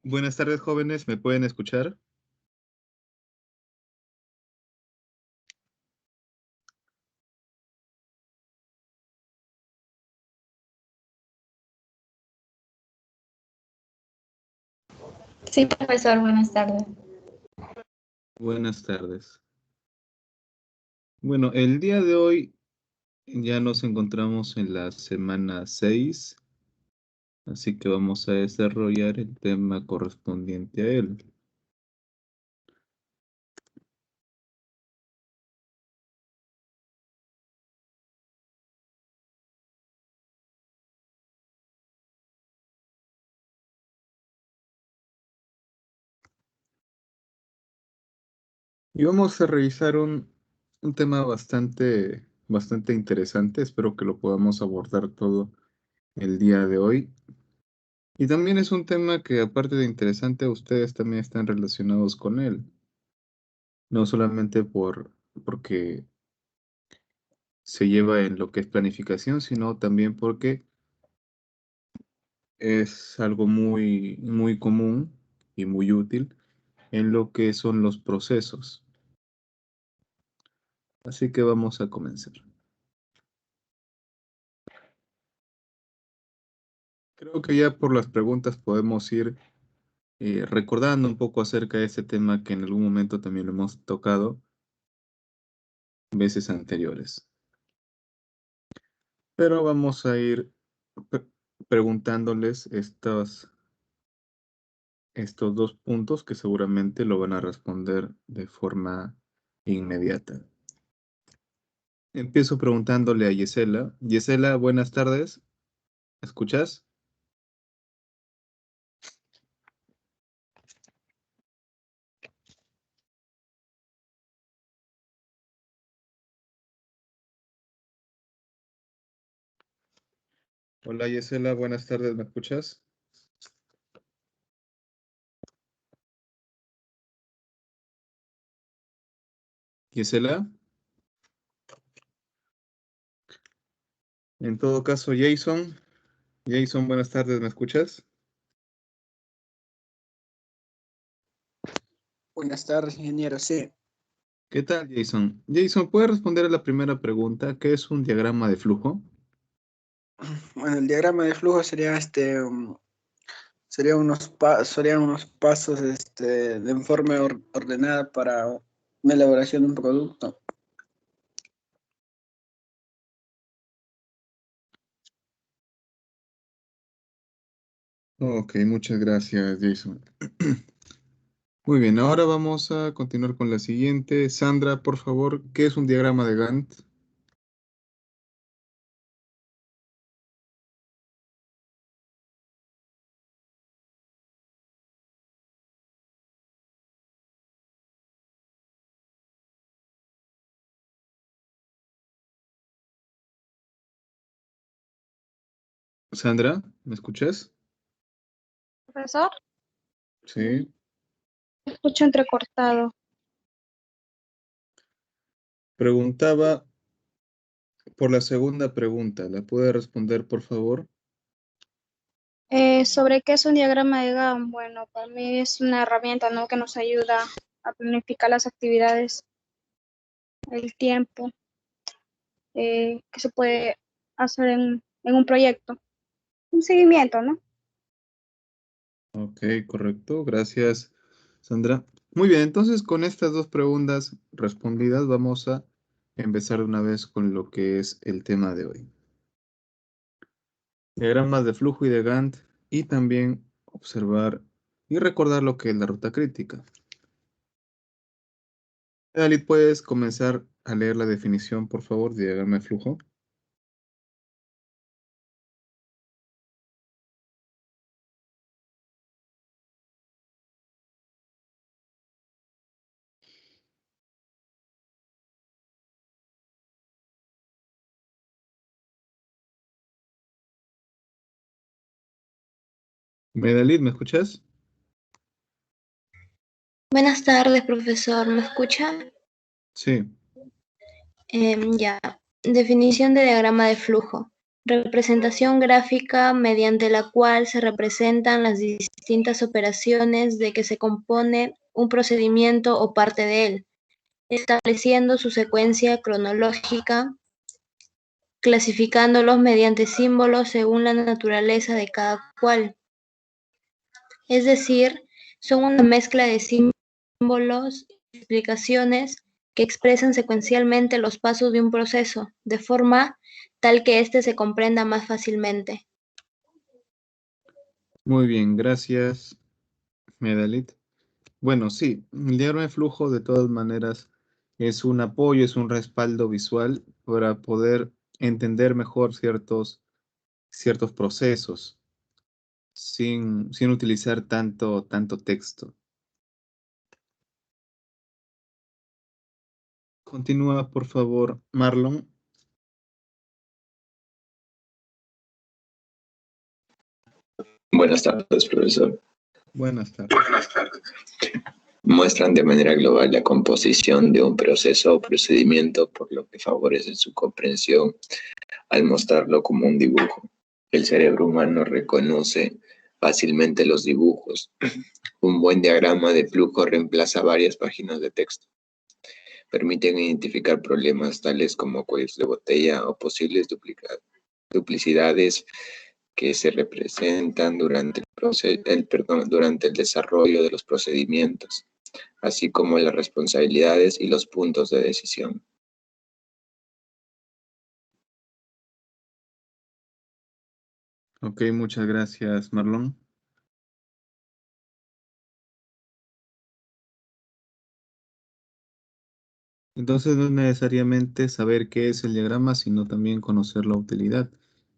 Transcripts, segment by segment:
Buenas tardes, jóvenes. ¿Me pueden escuchar? Sí, profesor, buenas tardes. Buenas tardes. Bueno, el día de hoy ya nos encontramos en la semana 6, así que vamos a desarrollar el tema correspondiente a él. Y vamos a revisar un tema bastante interesante. Espero que lo podamos abordar todo el día de hoy. Y también es un tema que, aparte de interesante, ustedes también están relacionados con él. No solamente porque se lleva en lo que es planificación, sino también porque es algo muy común y muy útil en lo que son los procesos. Así que vamos a comenzar. Creo que ya por las preguntas podemos ir recordando un poco acerca de este tema que en algún momento también lo hemos tocado veces anteriores. Pero vamos a ir pre- preguntándoles estos dos puntos que seguramente lo van a responder de forma inmediata. Empiezo preguntándole a Yesela. Yesela, buenas tardes. ¿Me escuchas? Hola Yesela, buenas tardes. ¿Me escuchas? Yesela. En todo caso, Jason. Jason, buenas tardes. ¿Me escuchas? Buenas tardes, ingeniero. Sí, ¿Qué tal, Jason? Jason, ¿puedes responder a la primera pregunta? ¿Qué es un diagrama de flujo? bueno, el diagrama de flujo sería serían unos pasos de forma ordenada para una elaboración de un producto. Ok, muchas gracias, Jason. Muy bien, ahora vamos a continuar con la siguiente. Sandra, por favor, ¿qué es un diagrama de Gantt? Sandra, ¿me escuchas? Profesor, Sí. escucho entrecortado. Preguntaba por la segunda pregunta. ¿La puede responder, por favor? ¿Sobre qué es un diagrama de Gantt? Bueno, para mí es una herramienta, ¿no?, que nos ayuda a planificar las actividades, el tiempo, que se puede hacer en un proyecto, un seguimiento, ¿no? Ok, correcto. Gracias, Sandra. Muy bien, entonces con estas dos preguntas respondidas vamos a empezar de una vez con lo que es el tema de hoy. Diagramas de flujo y de Gantt y también observar y recordar lo que es la ruta crítica. Dalit, ¿puedes comenzar a leer la definición, por favor, de diagrama de flujo? Dalit, ¿me escuchas? Buenas tardes, profesor. ¿Me escucha? Sí. Ya. Definición de diagrama de flujo. Representación gráfica mediante la cual se representan las distintas operaciones de que se compone un procedimiento o parte de él, estableciendo su secuencia cronológica, clasificándolos mediante símbolos según la naturaleza de cada cual. Es decir, son una mezcla de símbolos y explicaciones que expresan secuencialmente los pasos de un proceso, de forma tal que éste se comprenda más fácilmente. Muy bien, gracias, Medalit. Bueno, sí, el diagrama de flujo de todas maneras es un apoyo, es un respaldo visual para poder entender mejor ciertos procesos sin utilizar tanto texto. Continúa, por favor, Marlon. Buenas tardes, profesor. Buenas tardes. Muestran de manera global la composición de un proceso o procedimiento, por lo que favorece su comprensión al mostrarlo como un dibujo. El cerebro humano reconoce fácilmente los dibujos. Un buen diagrama de flujo reemplaza varias páginas de texto. Permiten identificar problemas tales como cuellos de botella o posibles duplicidades que se representan durante el desarrollo de los procedimientos, así como las responsabilidades y los puntos de decisión. Ok, muchas gracias, Marlon. Entonces no es necesariamente saber qué es el diagrama, sino también conocer la utilidad.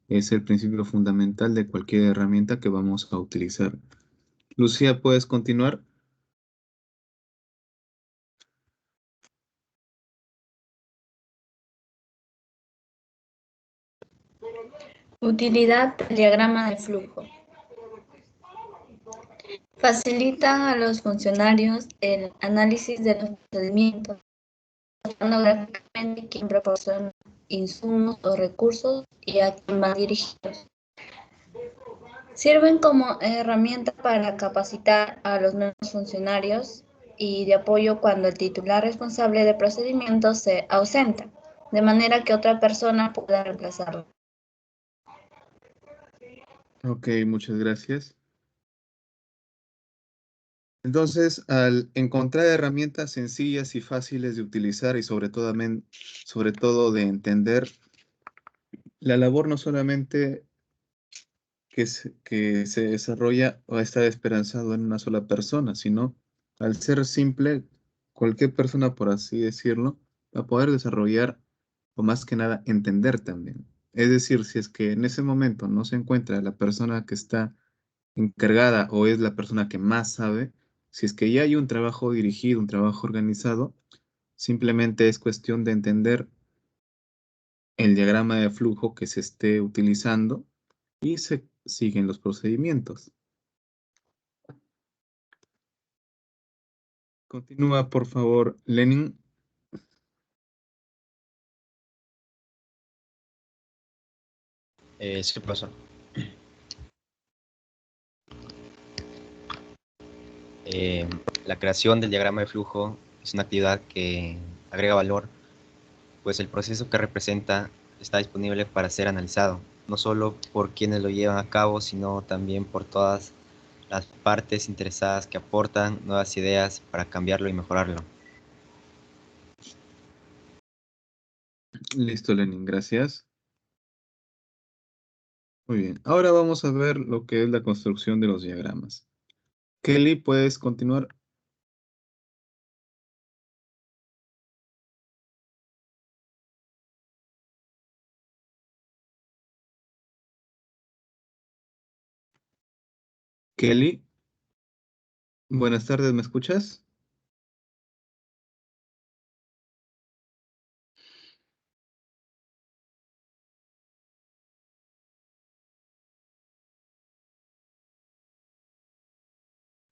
Es el principio fundamental de cualquier herramienta que vamos a utilizar. Lucía, ¿puedes continuar? Utilidad del diagrama de flujo. Facilita a los funcionarios el análisis de los procedimientos, mostrando gráficamente quién proporciona insumos o recursos y a quién van dirigidos. Sirven como herramienta para capacitar a los nuevos funcionarios y de apoyo cuando el titular responsable de procedimientos se ausenta, de manera que otra persona pueda reemplazarlo. Ok, muchas gracias. Entonces, al encontrar herramientas sencillas y fáciles de utilizar y sobre todo de entender, la labor no solamente que se desarrolla o está esperanzado en una sola persona, sino al ser simple, cualquier persona, por así decirlo, va a poder desarrollar o más que nada entender también. Es decir, si es que en ese momento no se encuentra la persona que está encargada o es la persona que más sabe, si es que ya hay un trabajo dirigido, un trabajo organizado, simplemente es cuestión de entender el diagrama de flujo que se esté utilizando y se siguen los procedimientos. Continúa, por favor, Lenin. Sí, profesor. La creación del diagrama de flujo es una actividad que agrega valor, pues el proceso que representa está disponible para ser analizado, no solo por quienes lo llevan a cabo, sino también por todas las partes interesadas que aportan nuevas ideas para cambiarlo y mejorarlo. Listo, Lenin, gracias. Muy bien, ahora vamos a ver lo que es la construcción de los diagramas. Kelly, ¿puedes continuar? Kelly, buenas tardes, ¿me escuchas?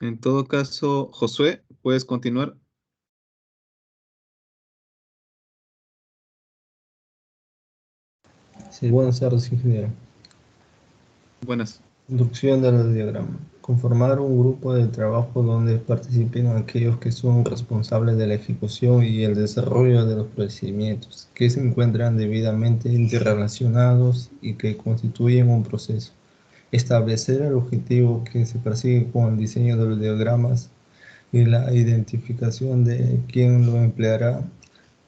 En todo caso, Josué, ¿puedes continuar? Sí, buenas tardes, ingeniero. Buenas. Introducción del diagrama. Conformar un grupo de trabajo donde participen aquellos que son responsables de la ejecución y el desarrollo de los procedimientos, que se encuentran debidamente interrelacionados y que constituyen un proceso. Establecer el objetivo que se persigue con el diseño de los diagramas y la identificación de quién lo empleará,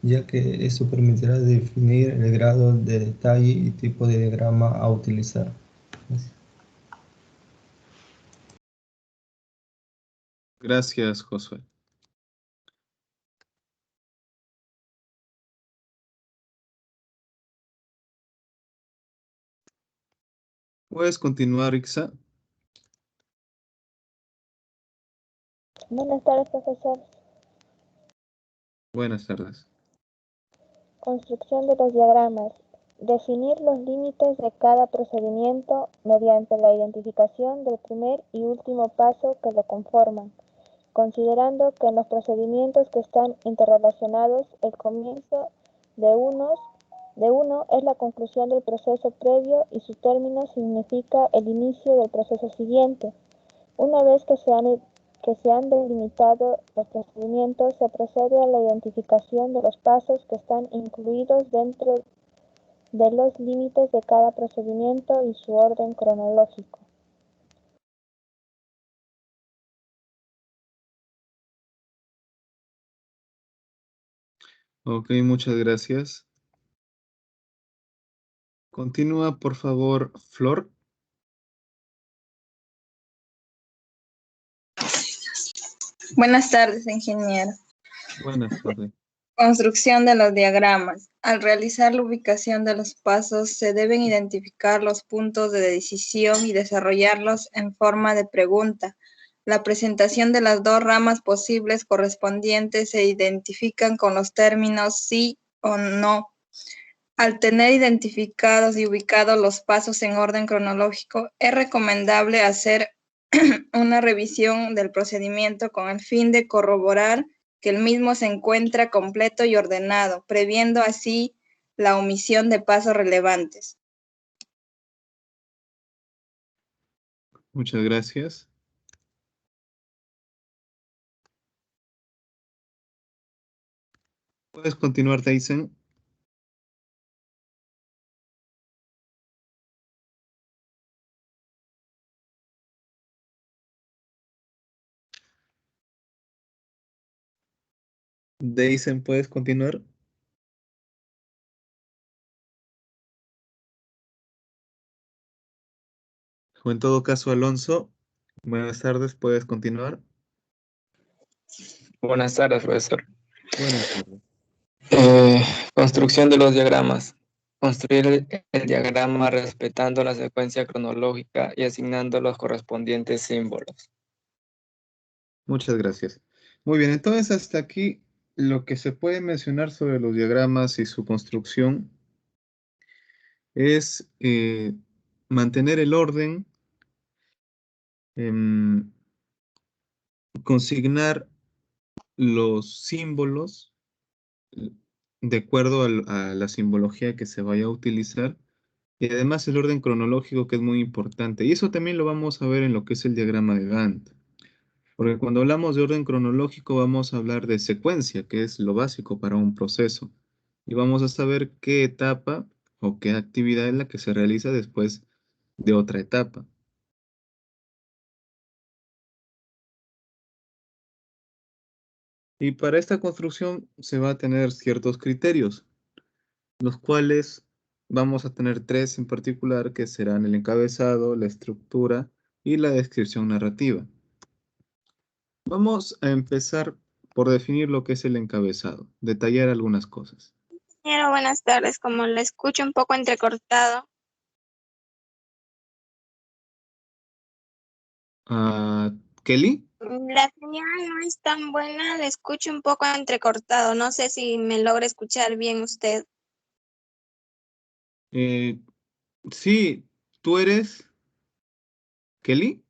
ya que eso permitirá definir el grado de detalle y tipo de diagrama a utilizar. Gracias. Gracias, Josué. ¿Puedes continuar, Ixa? Buenas tardes, profesor. Buenas tardes. Construcción de los diagramas. Definir los límites de cada procedimiento mediante la identificación del primer y último paso que lo conforman, considerando que en los procedimientos que están interrelacionados el comienzo de uno es la conclusión del proceso previo y su término significa el inicio del proceso siguiente. Una vez que se han delimitado los procedimientos, se procede a la identificación de los pasos que están incluidos dentro de los límites de cada procedimiento y su orden cronológico. Ok, muchas gracias. Continúa, por favor, Flor. Buenas tardes, ingeniero. Buenas tardes. Construcción de los diagramas. Al realizar la ubicación de los pasos, se deben identificar los puntos de decisión y desarrollarlos en forma de pregunta. La presentación de las dos ramas posibles correspondientes se identifican con los términos sí o no. Al tener identificados y ubicados los pasos en orden cronológico, es recomendable hacer una revisión del procedimiento con el fin de corroborar que el mismo se encuentra completo y ordenado, previendo así la omisión de pasos relevantes. Muchas gracias. ¿Puedes continuar, Tyson? Dyson, ¿puedes continuar? O en todo caso, Alonso, buenas tardes, ¿puedes continuar? Buenas tardes, profesor. Buenas tardes. Construcción de los diagramas. Construir el diagrama respetando la secuencia cronológica y asignando los correspondientes símbolos. Muchas gracias. Muy bien, entonces hasta aquí lo que se puede mencionar sobre los diagramas y su construcción es mantener el orden, consignar los símbolos de acuerdo a la simbología que se vaya a utilizar y además el orden cronológico que es muy importante. Y eso también lo vamos a ver en lo que es el diagrama de Gantt. Porque cuando hablamos de orden cronológico vamos a hablar de secuencia, que es lo básico para un proceso. Y vamos a saber qué etapa o qué actividad es la que se realiza después de otra etapa. Y para esta construcción se va a tener ciertos criterios, los cuales vamos a tener tres en particular, que serán el encabezado, la estructura y la descripción narrativa. Vamos a empezar por definir lo que es el encabezado, detallar algunas cosas. Ingeniero, buenas tardes. Como la escucho un poco entrecortado. ¿Kelly? La señal no es tan buena, la escucho un poco entrecortado. No sé si me logra escuchar bien usted. Sí, ¿tú eres Kelly?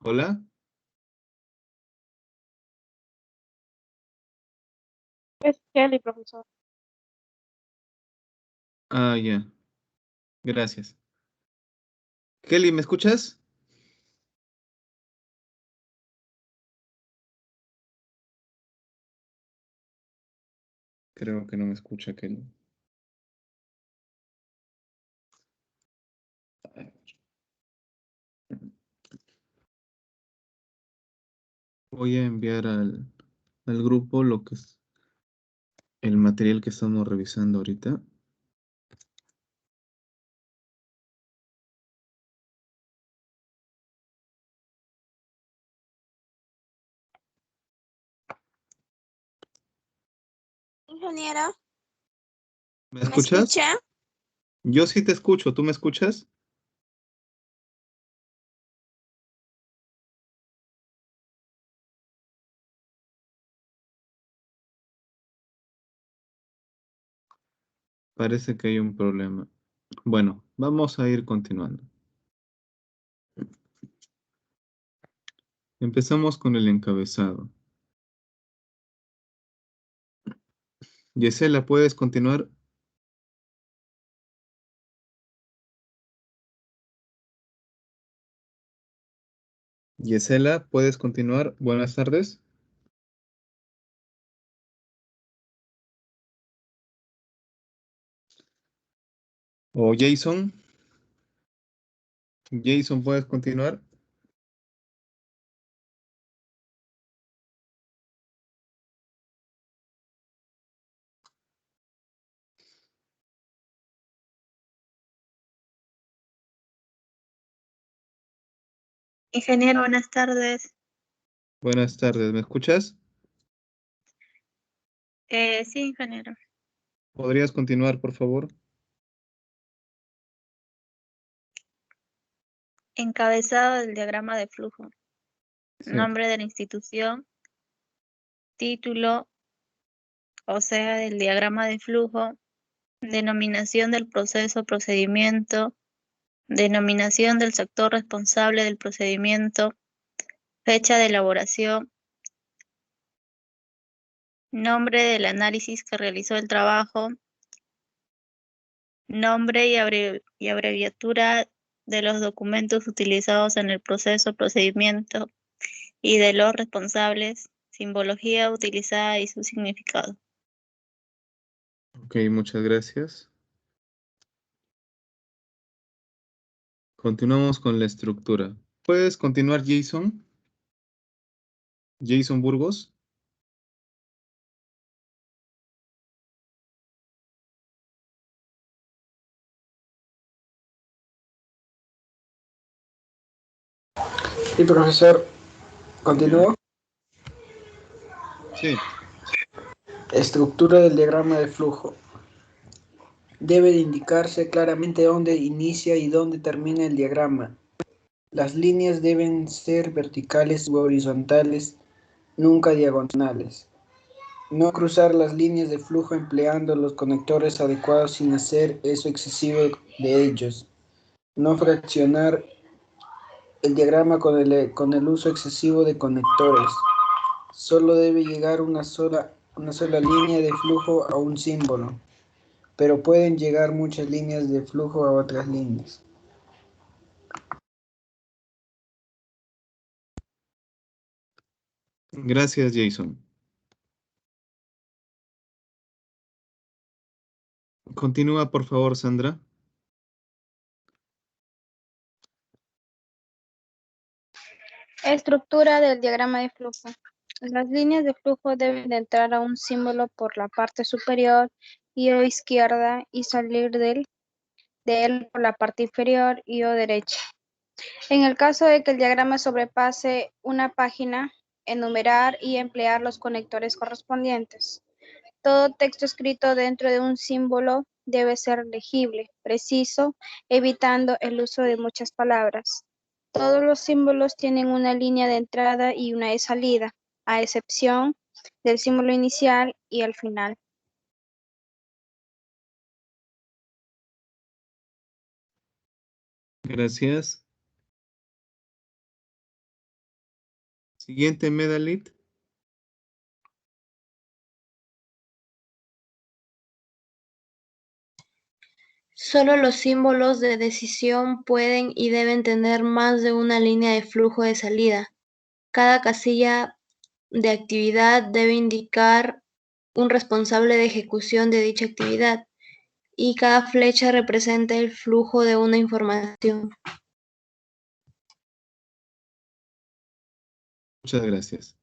¿Hola? Es Kelly, profesor. Ah, ya. Gracias. Kelly, ¿me escuchas? Creo que no me escucha, Kelly. Voy a enviar al grupo lo que es el material que estamos revisando ahorita. Ingeniero, ¿Me ¿me escuchas? escucha? Yo sí te escucho. ¿Tú me escuchas? Parece que hay un problema. Bueno, vamos a ir continuando. Empezamos con el encabezado. Yesela, ¿puedes continuar? Yesela, ¿puedes continuar? Buenas tardes. O Jason. Jason, ¿puedes continuar? Ingeniero, buenas tardes. Buenas tardes, ¿me escuchas? Sí, ingeniero. ¿Podrías continuar, por favor? Encabezado del diagrama de flujo. Sí. Nombre de la institución. Título, o sea, del diagrama de flujo. Denominación del proceso, procedimiento. Denominación del sector responsable del procedimiento. Fecha de elaboración. Nombre del análisis que realizó el trabajo. Nombre y abreviatura de los documentos utilizados en el proceso, procedimiento y de los responsables, simbología utilizada y su significado. Ok, muchas gracias. Continuamos con la estructura. ¿Puedes continuar, Jason? Jason Burgos. Sí, profesor, continúo. Sí. Estructura del diagrama de flujo. Debe de indicarse claramente dónde inicia y dónde termina el diagrama. Las líneas deben ser verticales u horizontales, nunca diagonales. No cruzar las líneas de flujo empleando los conectores adecuados sin hacer uso excesivo de ellos. No fraccionar el diagrama con el uso excesivo de conectores. Solo debe llegar una sola línea de flujo a un símbolo, pero pueden llegar muchas líneas de flujo a otras líneas. Gracias, Jason. Continúa, por favor, Sandra. Estructura del diagrama de flujo. Las líneas de flujo deben de entrar a un símbolo por la parte superior y o izquierda y salir de él por la parte inferior y o derecha. En el caso de que el diagrama sobrepase una página, enumerar y emplear los conectores correspondientes. Todo texto escrito dentro de un símbolo debe ser legible, preciso, evitando el uso de muchas palabras. Todos los símbolos tienen una línea de entrada y una de salida, a excepción del símbolo inicial y al final. Gracias. Siguiente, Medalit. Solo los símbolos de decisión pueden y deben tener más de una línea de flujo de salida. Cada casilla de actividad debe indicar un responsable de ejecución de dicha actividad y cada flecha representa el flujo de una información. Muchas gracias.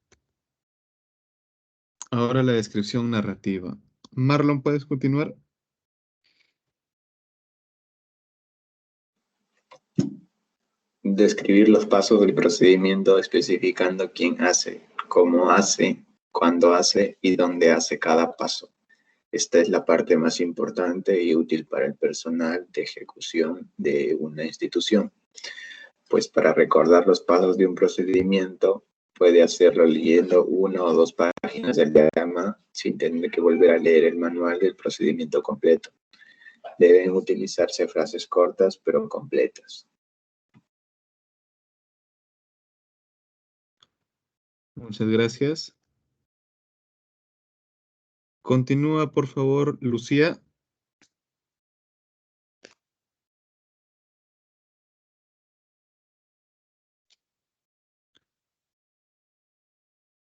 Ahora la descripción narrativa. Marlon, ¿puedes continuar? Describir los pasos del procedimiento especificando quién hace, cómo hace, cuándo hace y dónde hace cada paso. Esta es la parte más importante y útil para el personal de ejecución de una institución, pues para recordar los pasos de un procedimiento puede hacerlo leyendo 1 o 2 páginas del diagrama sin tener que volver a leer el manual del procedimiento completo. Deben utilizarse frases cortas pero completas. Muchas gracias. Continúa, por favor, Lucía.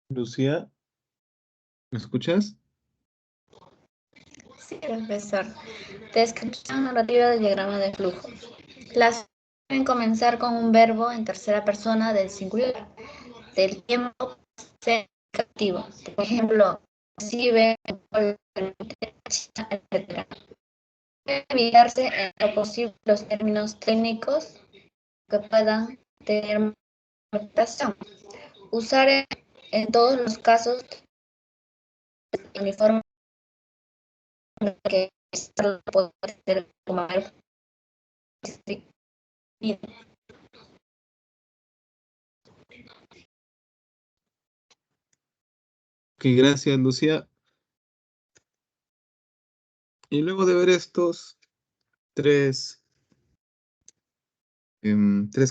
Lucía, ¿me escuchas? Sí, profesor. Descripción narrativa del diagrama de flujo. Las deben comenzar con un verbo en tercera persona del singular, del tiempo activo. Por ejemplo, recibe, etc. Debe evitarse en lo posible los términos técnicos que puedan tener interpretación. Usar en todos los casos uniforme que puede ser como Ok, gracias, Lucía. Y luego de ver estos tres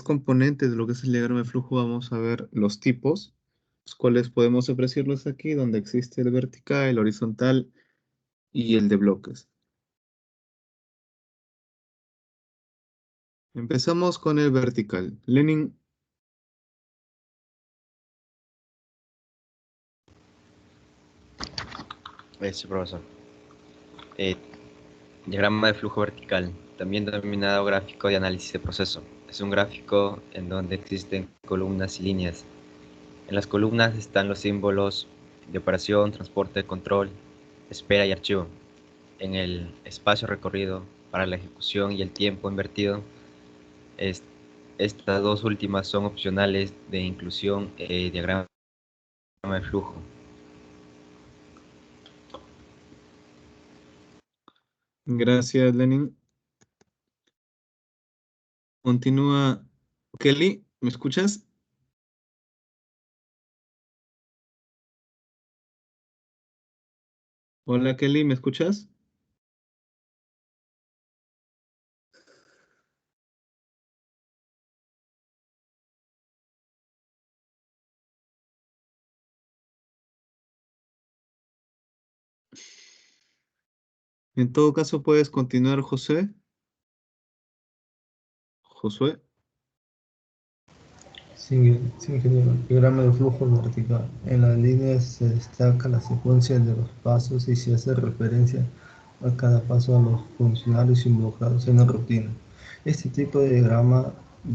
componentes de lo que es el diagrama de flujo, vamos a ver los tipos, los cuales podemos apreciarlos aquí, donde existe el vertical, el horizontal y el de bloques. Empezamos con el vertical. Lenin. Sí, profesor. Diagrama de flujo vertical, también denominado gráfico de análisis de proceso. Es un gráfico en donde existen columnas y líneas. En las columnas están los símbolos de operación, transporte, control, espera y archivo. En el espacio recorrido para la ejecución y el tiempo invertido, estas dos últimas son opcionales de inclusión diagrama de flujo. Gracias, Lenin. Continúa Kelly, ¿me escuchas? Hola, Kelly, ¿me escuchas? En todo caso, puedes continuar, José. Josué. Sí, ingeniero. Diagrama de flujo vertical. En las líneas se destaca la secuencia de los pasos y se hace referencia a cada paso a los funcionarios involucrados en la rutina. Este tipo de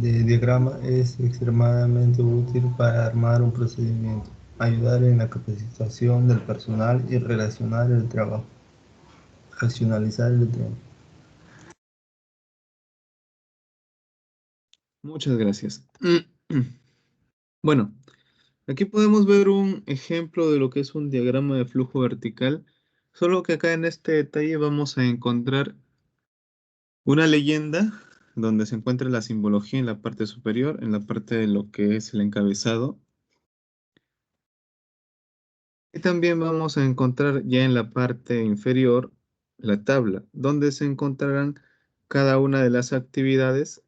diagrama es extremadamente útil para armar un procedimiento, ayudar en la capacitación del personal y relacionar el trabajo, racionalizar el tiempo. Muchas gracias. Bueno, aquí podemos ver un ejemplo de lo que es un diagrama de flujo vertical, solo que acá en este detalle vamos a encontrar una leyenda donde se encuentra la simbología en la parte superior, en la parte de lo que es el encabezado. Y también vamos a encontrar ya en la parte inferior la tabla, donde se encontrarán cada una de las actividades.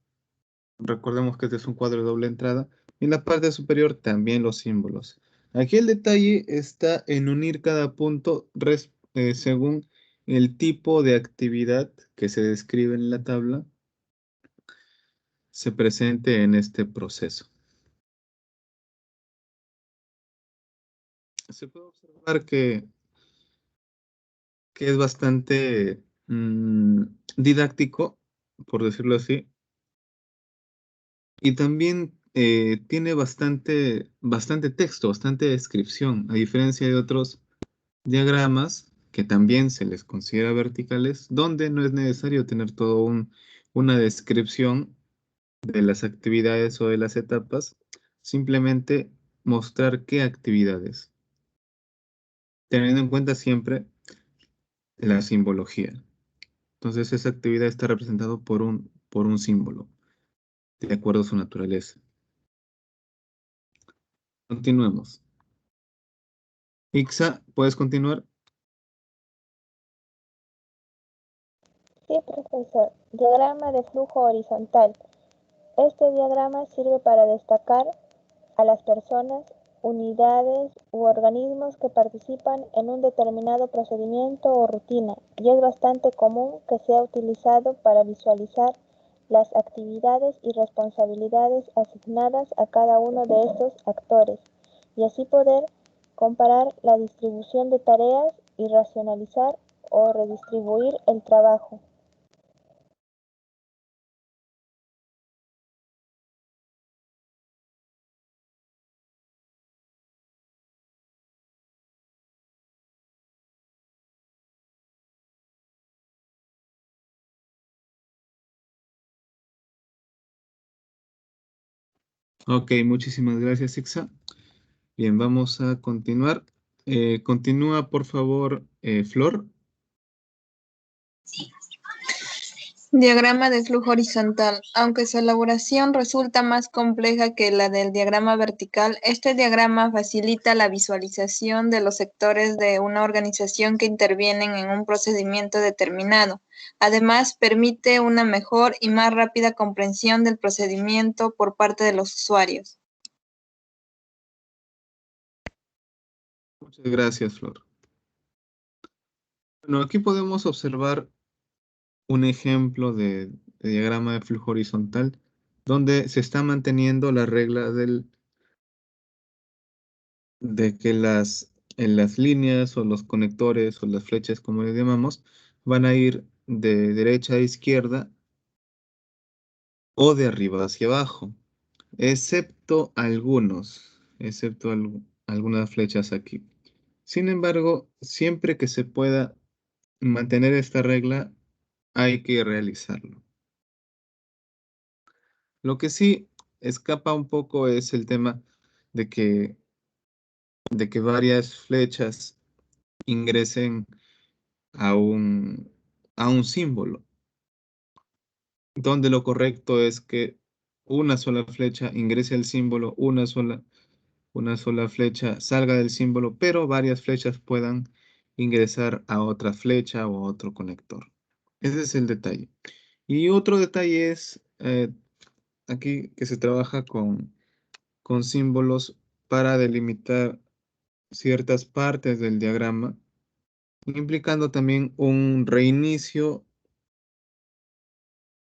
Recordemos que este es un cuadro de doble entrada. Y en la parte superior también los símbolos. Aquí el detalle está en unir cada punto según el tipo de actividad que se describe en la tabla se presente en este proceso. Se puede observar que es bastante didáctico, por decirlo así, y también tiene bastante texto, bastante descripción, a diferencia de otros diagramas que también se les considera verticales, donde no es necesario tener una descripción de las actividades o de las etapas, simplemente mostrar qué actividades, teniendo en cuenta siempre la simbología. Entonces esa actividad está representada por un símbolo, de acuerdo a su naturaleza. Continuemos. Ixa, ¿puedes continuar? Sí, profesor. Diagrama de flujo horizontal. Este diagrama sirve para destacar a las personas, unidades u organismos que participan en un determinado procedimiento o rutina, y es bastante común que sea utilizado para visualizar las actividades y responsabilidades asignadas a cada uno de estos actores, y así poder comparar la distribución de tareas y racionalizar o redistribuir el trabajo. Ok, muchísimas gracias, Ixa. Bien, vamos a continuar. Continúa, por favor, Flor. Diagrama de flujo horizontal. Aunque su elaboración resulta más compleja que la del diagrama vertical, este diagrama facilita la visualización de los sectores de una organización que intervienen en un procedimiento determinado. Además, permite una mejor y más rápida comprensión del procedimiento por parte de los usuarios. Muchas gracias, Flor. Bueno, aquí podemos observar un ejemplo de diagrama de flujo horizontal donde se está manteniendo la regla de que en las líneas o los conectores o las flechas, como le llamamos, van a ir de derecha a izquierda o de arriba hacia abajo, excepto algunas flechas aquí. Sin embargo, siempre que se pueda mantener esta regla, hay que realizarlo. Lo que sí escapa un poco es el tema de que varias flechas ingresen a un símbolo, donde lo correcto es que una sola flecha ingrese al símbolo, una sola flecha salga del símbolo, pero varias flechas puedan ingresar a otra flecha o a otro conector. Ese es el detalle. Y otro detalle es aquí que se trabaja con símbolos para delimitar ciertas partes del diagrama, implicando también un reinicio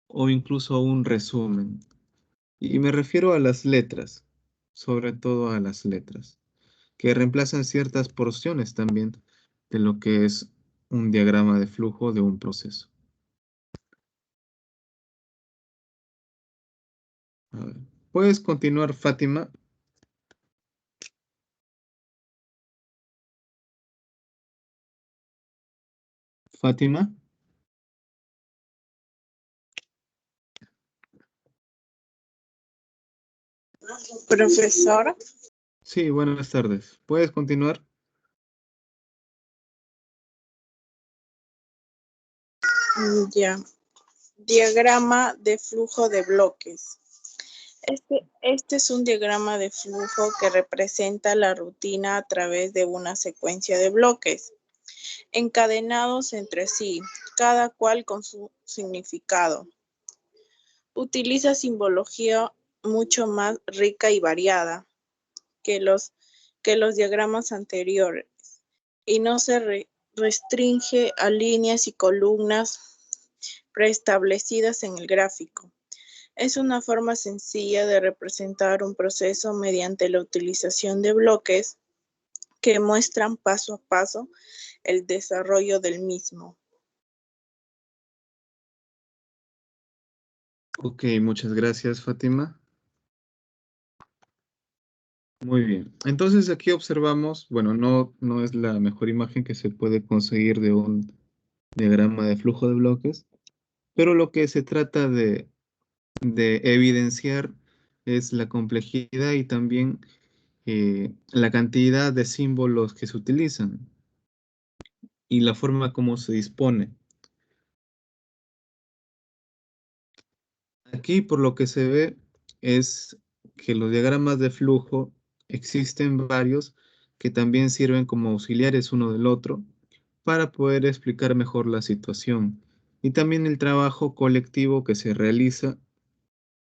o incluso un resumen. Y me refiero a las letras, sobre todo a las letras, que reemplazan ciertas porciones también de lo que es un diagrama de flujo de un proceso. A ver, ¿puedes continuar, Fátima? Fátima. Profesor, Sí, buenas tardes. ¿Puedes continuar? ya. Diagrama de flujo de bloques. Este es un diagrama de flujo que representa la rutina a través de una secuencia de bloques, encadenados entre sí, cada cual con su significado. Utiliza simbología mucho más rica y variada que los diagramas anteriores y no se restringe a líneas y columnas preestablecidas en el gráfico. Es una forma sencilla de representar un proceso mediante la utilización de bloques que muestran paso a paso el desarrollo del mismo. Ok, muchas gracias, Fátima. Muy bien. Entonces aquí observamos, bueno, no es la mejor imagen que se puede conseguir de un diagrama de flujo de bloques, pero lo que se trata de evidenciar es la complejidad y también la cantidad de símbolos que se utilizan y la forma como se dispone. Aquí por lo que se ve es que los diagramas de flujo existen varios que también sirven como auxiliares uno del otro para poder explicar mejor la situación y también el trabajo colectivo que se realiza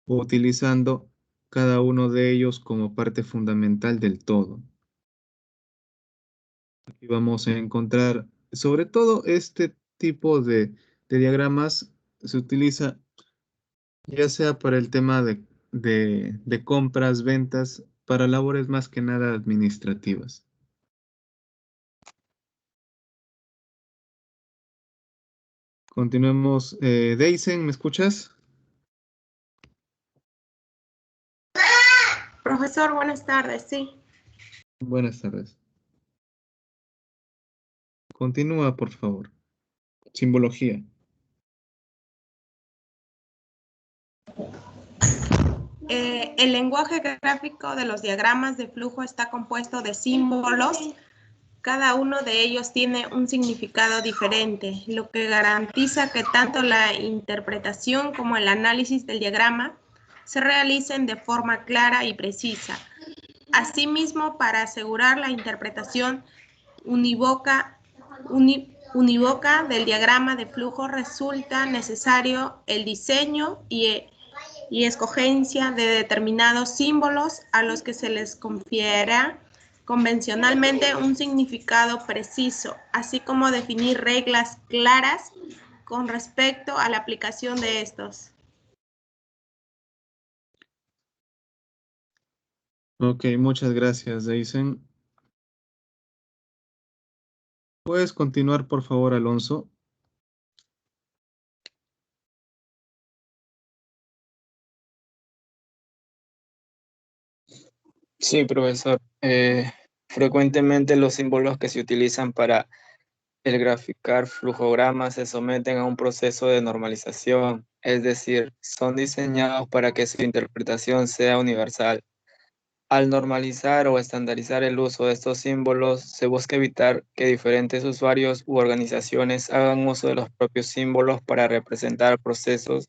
utilizando cada uno de ellos como parte fundamental del todo. Aquí vamos a encontrar, sobre todo este tipo de diagramas se utiliza ya sea para el tema de compras, ventas, para labores más que nada administrativas. Continuemos. Deisen, ¿me escuchas? Profesor, buenas tardes, sí. Buenas tardes. Continúa, por favor. Simbología. El lenguaje gráfico de los diagramas de flujo está compuesto de símbolos. Cada uno de ellos tiene un significado diferente, lo que garantiza que tanto la interpretación como el análisis del diagrama se realicen de forma clara y precisa. Asimismo, para asegurar la interpretación unívoca del diagrama de flujo resulta necesario el diseño y escogencia de determinados símbolos a los que se les confiera convencionalmente un significado preciso, así como definir reglas claras con respecto a la aplicación de estos. Ok, muchas gracias, Deisen. ¿Puedes continuar, por favor, Alonso? Sí, profesor. Frecuentemente los símbolos que se utilizan para el graficar flujogramas se someten a un proceso de normalización, es decir, son diseñados para que su interpretación sea universal. Al normalizar o estandarizar el uso de estos símbolos, se busca evitar que diferentes usuarios u organizaciones hagan uso de los propios símbolos para representar procesos,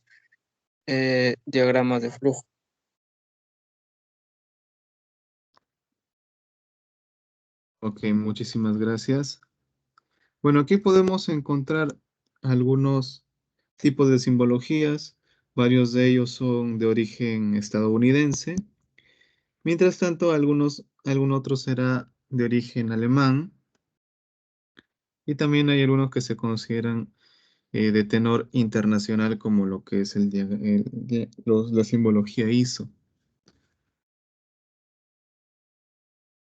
diagramas de flujo. Ok, muchísimas gracias. Bueno, aquí podemos encontrar algunos tipos de simbologías. Varios de ellos son de origen estadounidense. Mientras tanto, algún otro será de origen alemán. Y también hay algunos que se consideran de tenor internacional, como lo que es la simbología ISO.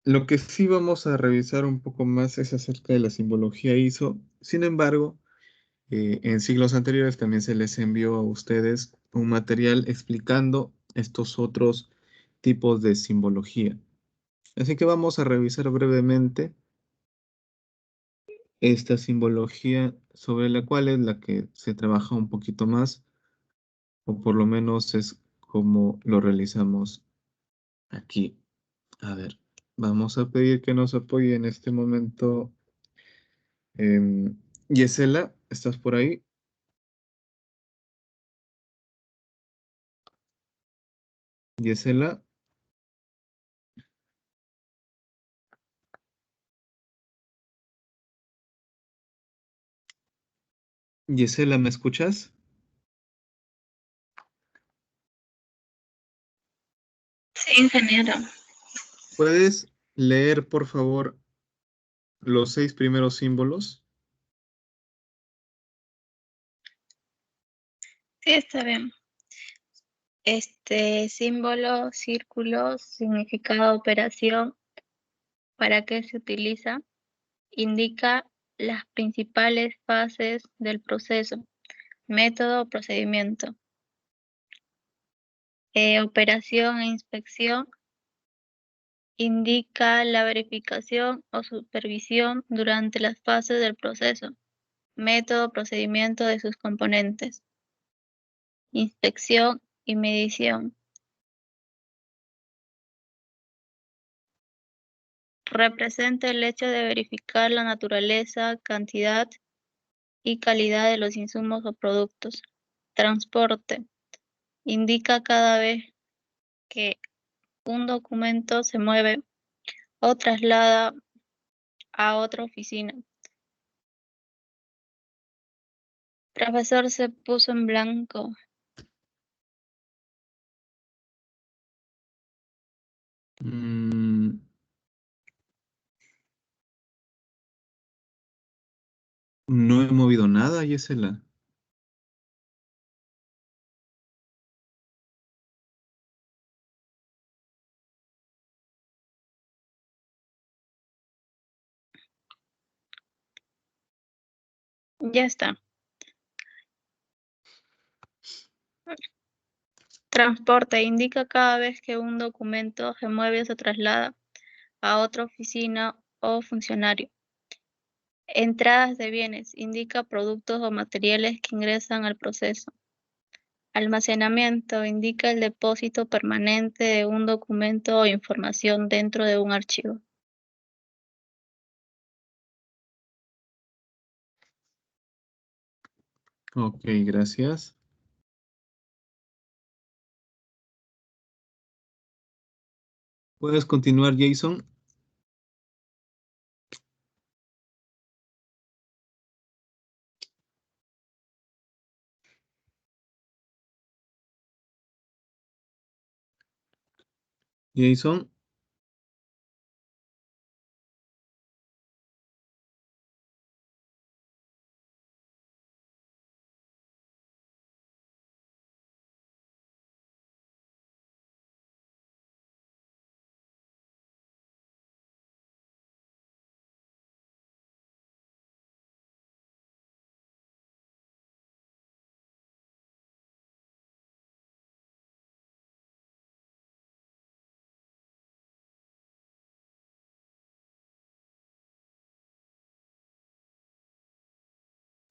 Lo que sí vamos a revisar un poco más es acerca de la simbología ISO. Sin embargo, en siglos anteriores también se les envió a ustedes un material explicando estos otros tipos de simbología. Así que vamos a revisar brevemente esta simbología sobre la cual es la que se trabaja un poquito más, o por lo menos es como lo realizamos aquí. A ver, vamos a pedir que nos apoye en este momento. Yesela, ¿estás por ahí? Yesela. Yesela, ¿me escuchas? Sí, ingeniero. ¿Puedes leer, por favor, los 6 primeros símbolos? Sí, está bien. Símbolo, círculo, significado, operación, ¿para qué se utiliza? Indica las principales fases del proceso, método o procedimiento. Operación e inspección indica la verificación o supervisión durante las fases del proceso, método o procedimiento de sus componentes. Inspección y medición. Representa el hecho de verificar la naturaleza, cantidad y calidad de los insumos o productos. Transporte. Indica cada vez que un documento se mueve o traslada a otra oficina. Profesor se puso en blanco. No he movido nada, Yesela. Ya está. Transporte indica cada vez que un documento se mueve o se traslada a otra oficina o funcionario. Entradas de bienes indica productos o materiales que ingresan al proceso. Almacenamiento indica el depósito permanente de un documento o información dentro de un archivo. Ok, gracias. ¿Puedes continuar, Jason? Jason.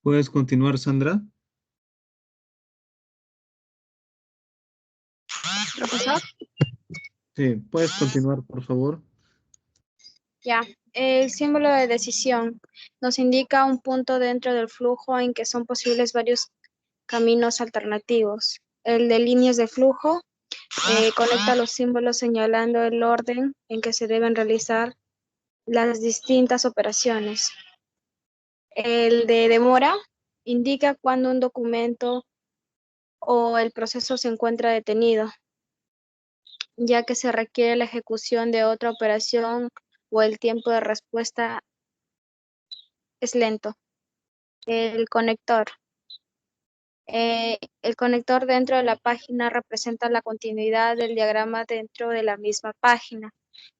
¿Puedes continuar, Sandra? Profesor. Sí, puedes continuar, por favor. Ya, el símbolo de decisión nos indica un punto dentro del flujo en que son posibles varios caminos alternativos. El de líneas de flujo conecta los símbolos señalando el orden en que se deben realizar las distintas operaciones. El de demora indica cuando un documento o el proceso se encuentra detenido, ya que se requiere la ejecución de otra operación o el tiempo de respuesta es lento. El conector. El conector dentro de la página representa la continuidad del diagrama dentro de la misma página.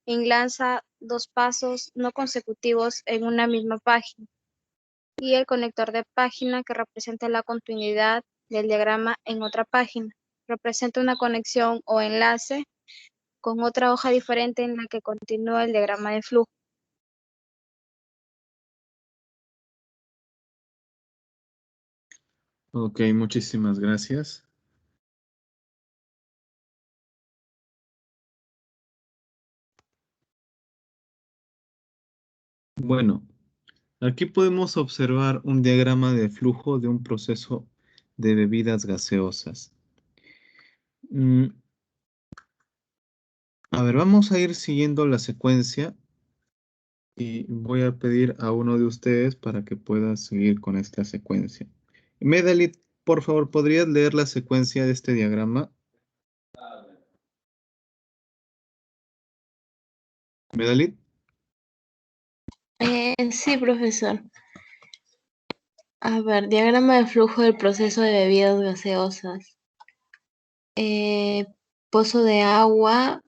Enlaza dos pasos no consecutivos en una misma página. Y el conector de página, que representa la continuidad del diagrama en otra página. Representa una conexión o enlace con otra hoja diferente en la que continúa el diagrama de flujo. Ok, muchísimas gracias. Bueno, aquí podemos observar un diagrama de flujo de un proceso de bebidas gaseosas. A ver, vamos a ir siguiendo la secuencia y voy a pedir a uno de ustedes para que pueda seguir con esta secuencia. Medalit, por favor, ¿podrías leer la secuencia de este diagrama? Medalit. Sí, profesor. A ver, diagrama de flujo del proceso de bebidas gaseosas. Pozo de agua,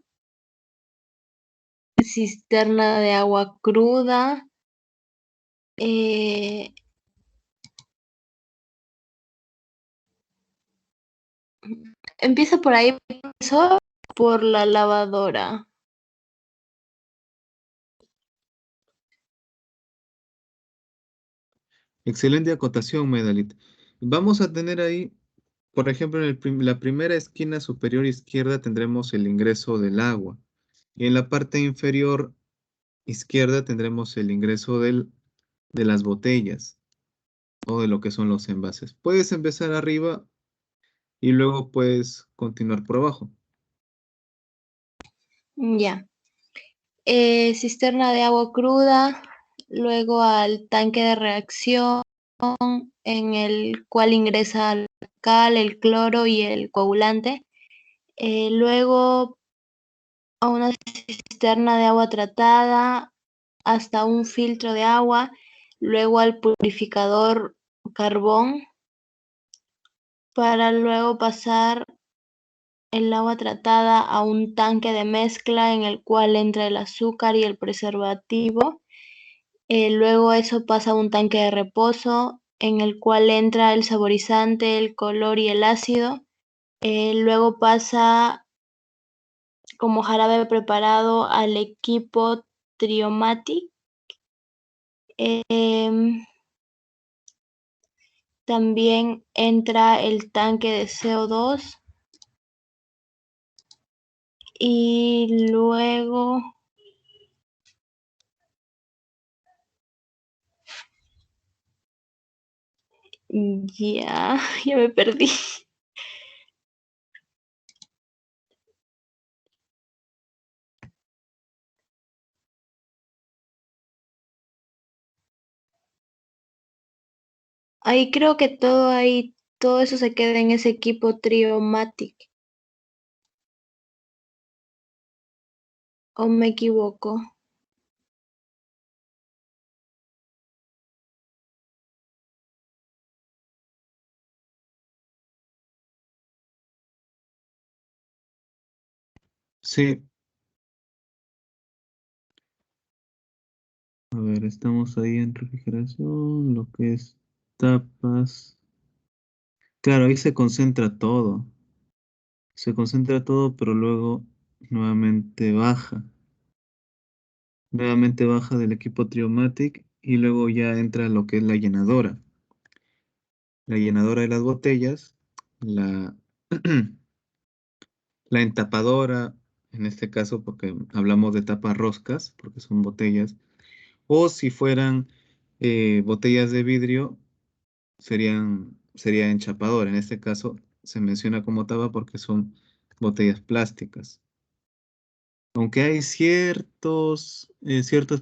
cisterna de agua cruda, empieza por ahí, eso por la lavadora. Excelente acotación, Medalit. Vamos a tener ahí, por ejemplo, la primera esquina superior izquierda tendremos el ingreso del agua. Y en la parte inferior izquierda tendremos el ingreso de las botellas o de lo que son los envases. Puedes empezar arriba y luego puedes continuar por abajo. Ya. Cisterna de agua cruda, luego al tanque de reacción, en el cual ingresa el cal, el cloro y el coagulante. Luego a una cisterna de agua tratada hasta un filtro de agua, luego al purificador carbón, para luego pasar el agua tratada a un tanque de mezcla en el cual entra el azúcar y el preservativo. Luego eso pasa a un tanque de reposo en el cual entra el saborizante, el color y el ácido. Luego pasa como jarabe preparado al equipo Triomatic. También entra el tanque de CO2 y luego ya me perdí. Ahí creo que todo eso se queda en ese equipo Triomatic. ¿O me equivoco? Sí. A ver, estamos ahí en refrigeración, lo que es tapas. Claro, ahí se concentra todo. Se concentra todo, pero luego nuevamente baja. Nuevamente baja del equipo Triomatic y luego ya entra lo que es la llenadora. La llenadora de las botellas, la, la entapadora, en este caso porque hablamos de tapas roscas, porque son botellas, o si fueran botellas de vidrio, sería enchapadora. En este caso se menciona como tapa porque son botellas plásticas. Aunque hay ciertas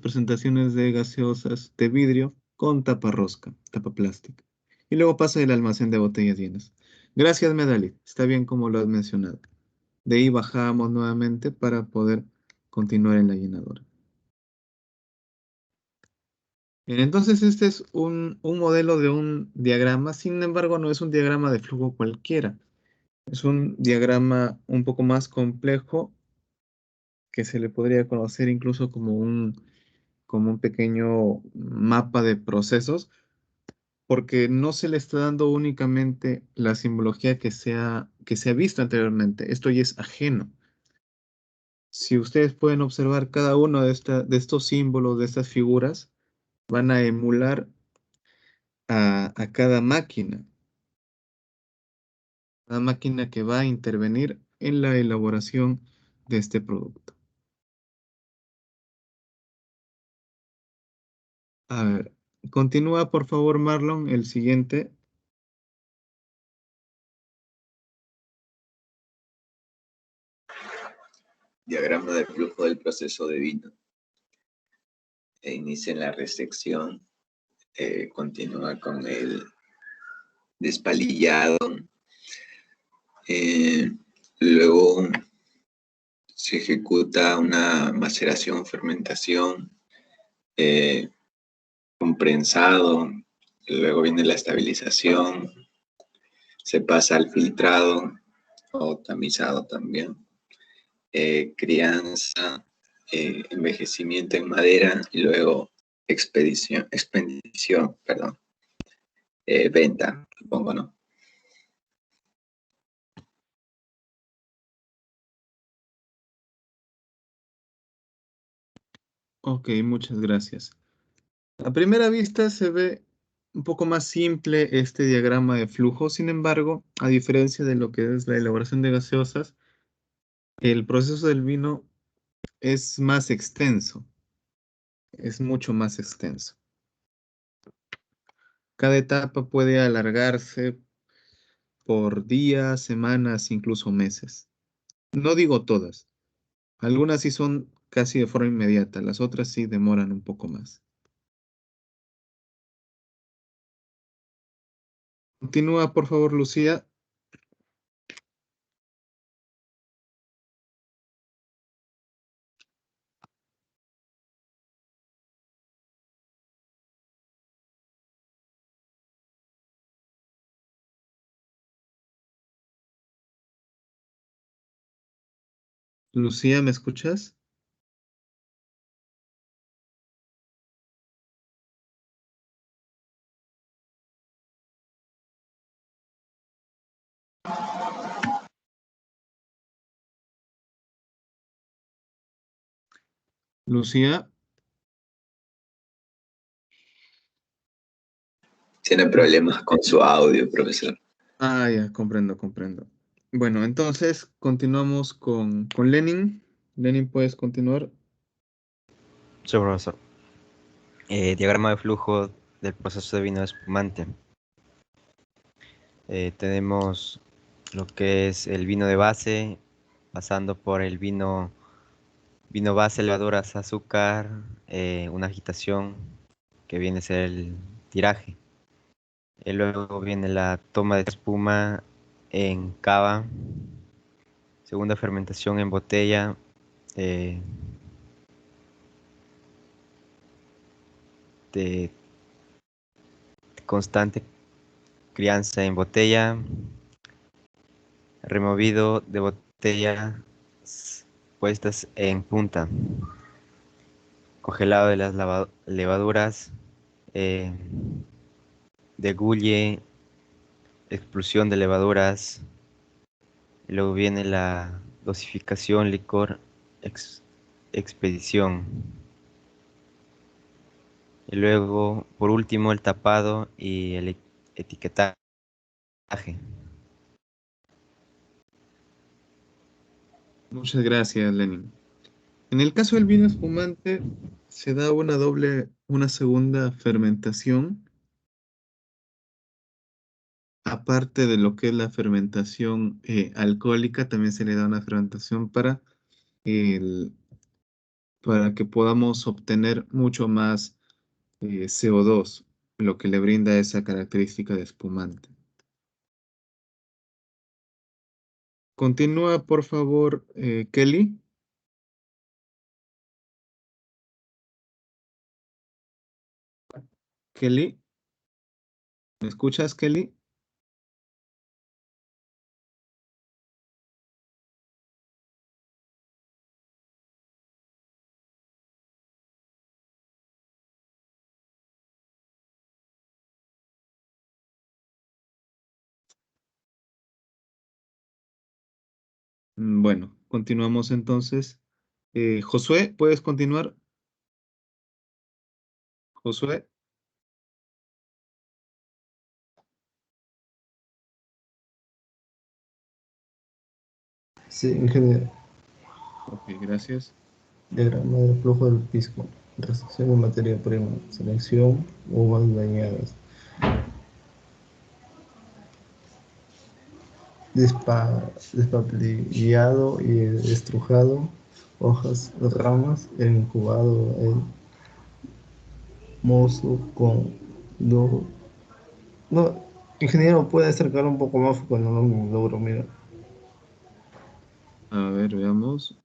presentaciones de gaseosas de vidrio con tapa rosca, tapa plástica. Y luego pasa el almacén de botellas llenas. Gracias, Medalit. Está bien como lo has mencionado. De ahí bajamos nuevamente para poder continuar en la llenadora. Bien, entonces este es un modelo de un diagrama. Sin embargo, no es un diagrama de flujo cualquiera. Es un diagrama un poco más complejo que se le podría conocer incluso como un pequeño mapa de procesos, porque no se le está dando únicamente la simbología que se ha visto anteriormente. Esto ya es ajeno. Si ustedes pueden observar cada uno de estos símbolos, de estas figuras, van a emular a cada máquina que va a intervenir en la elaboración de este producto. A ver, continúa por favor, Marlon, el siguiente. Diagrama de flujo del proceso de vino. Inicia en la recepción, continúa con el despalillado, luego se ejecuta una maceración, fermentación, un prensado, luego viene la estabilización, se pasa al filtrado o tamizado también, crianza, envejecimiento en madera y luego expedición, venta, supongo, ¿no? Ok, muchas gracias. A primera vista se ve un poco más simple este diagrama de flujo, sin embargo, a diferencia de lo que es la elaboración de gaseosas, el proceso del vino es más extenso, es mucho más extenso. Cada etapa puede alargarse por días, semanas, incluso meses. No digo todas, algunas sí son casi de forma inmediata, las otras sí demoran un poco más. Continúa, por favor, Lucía. Lucía, ¿me escuchas? Lucía. Tiene problemas con su audio, profesor. Ah, ya, comprendo, comprendo. Bueno, entonces continuamos con Lenin. Lenin, ¿puedes continuar? Sí, profesor. Diagrama de flujo del proceso de vino espumante. Tenemos lo que es el vino de base, pasando por el vino base, levaduras, azúcar, una agitación que viene a ser el tiraje. Y luego viene la toma de espuma en cava, segunda fermentación en botella, de constante crianza en botella, removido de botellas puestas en punta, congelado de las levaduras, degulle, expulsión de levaduras, y luego viene la dosificación, licor, expedición. Y luego, por último, el tapado y el etiquetaje. Muchas gracias, Lenin. En el caso del vino espumante, se da una segunda fermentación, aparte de lo que es la fermentación alcohólica, también se le da una fermentación para que podamos obtener mucho más CO2, lo que le brinda esa característica de espumante. Continúa, por favor, Kelly. Kelly, ¿me escuchas, Kelly? Bueno, continuamos entonces. Josué, ¿puedes continuar? Josué. Sí, ingeniero. Ok, gracias. Diagrama del flujo del pisco. Restricción de materia prima. Selección, uvas dañadas. Despapillado y estrujado. Hojas, ramas, incubado el mozo con do. No, ingeniero, puede acercar un poco más cuando no lo logro mirar. A ver, veamos.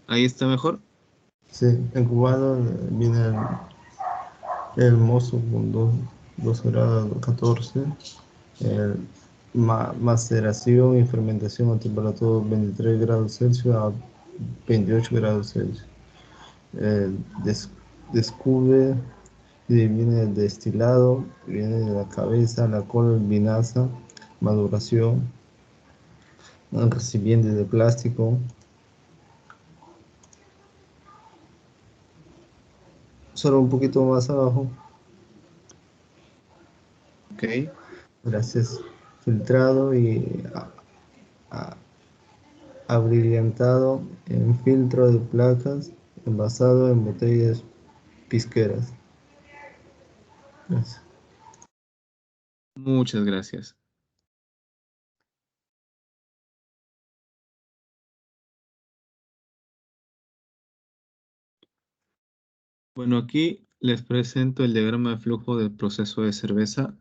Ahí está mejor. Sí, incubado viene el mosto con 12 grados 14. Maceración y fermentación a temperatura 23 grados Celsius a 28 grados Celsius. Descubre y viene el destilado, viene de la cabeza, la cola, vinaza, maduración, un recipiente de plástico. Solo un poquito más abajo. Ok. Gracias. Filtrado y abrillantado en filtro de placas, envasado en botellas pisqueras. Gracias. Muchas gracias. Bueno, aquí les presento el diagrama de flujo del proceso de cerveza.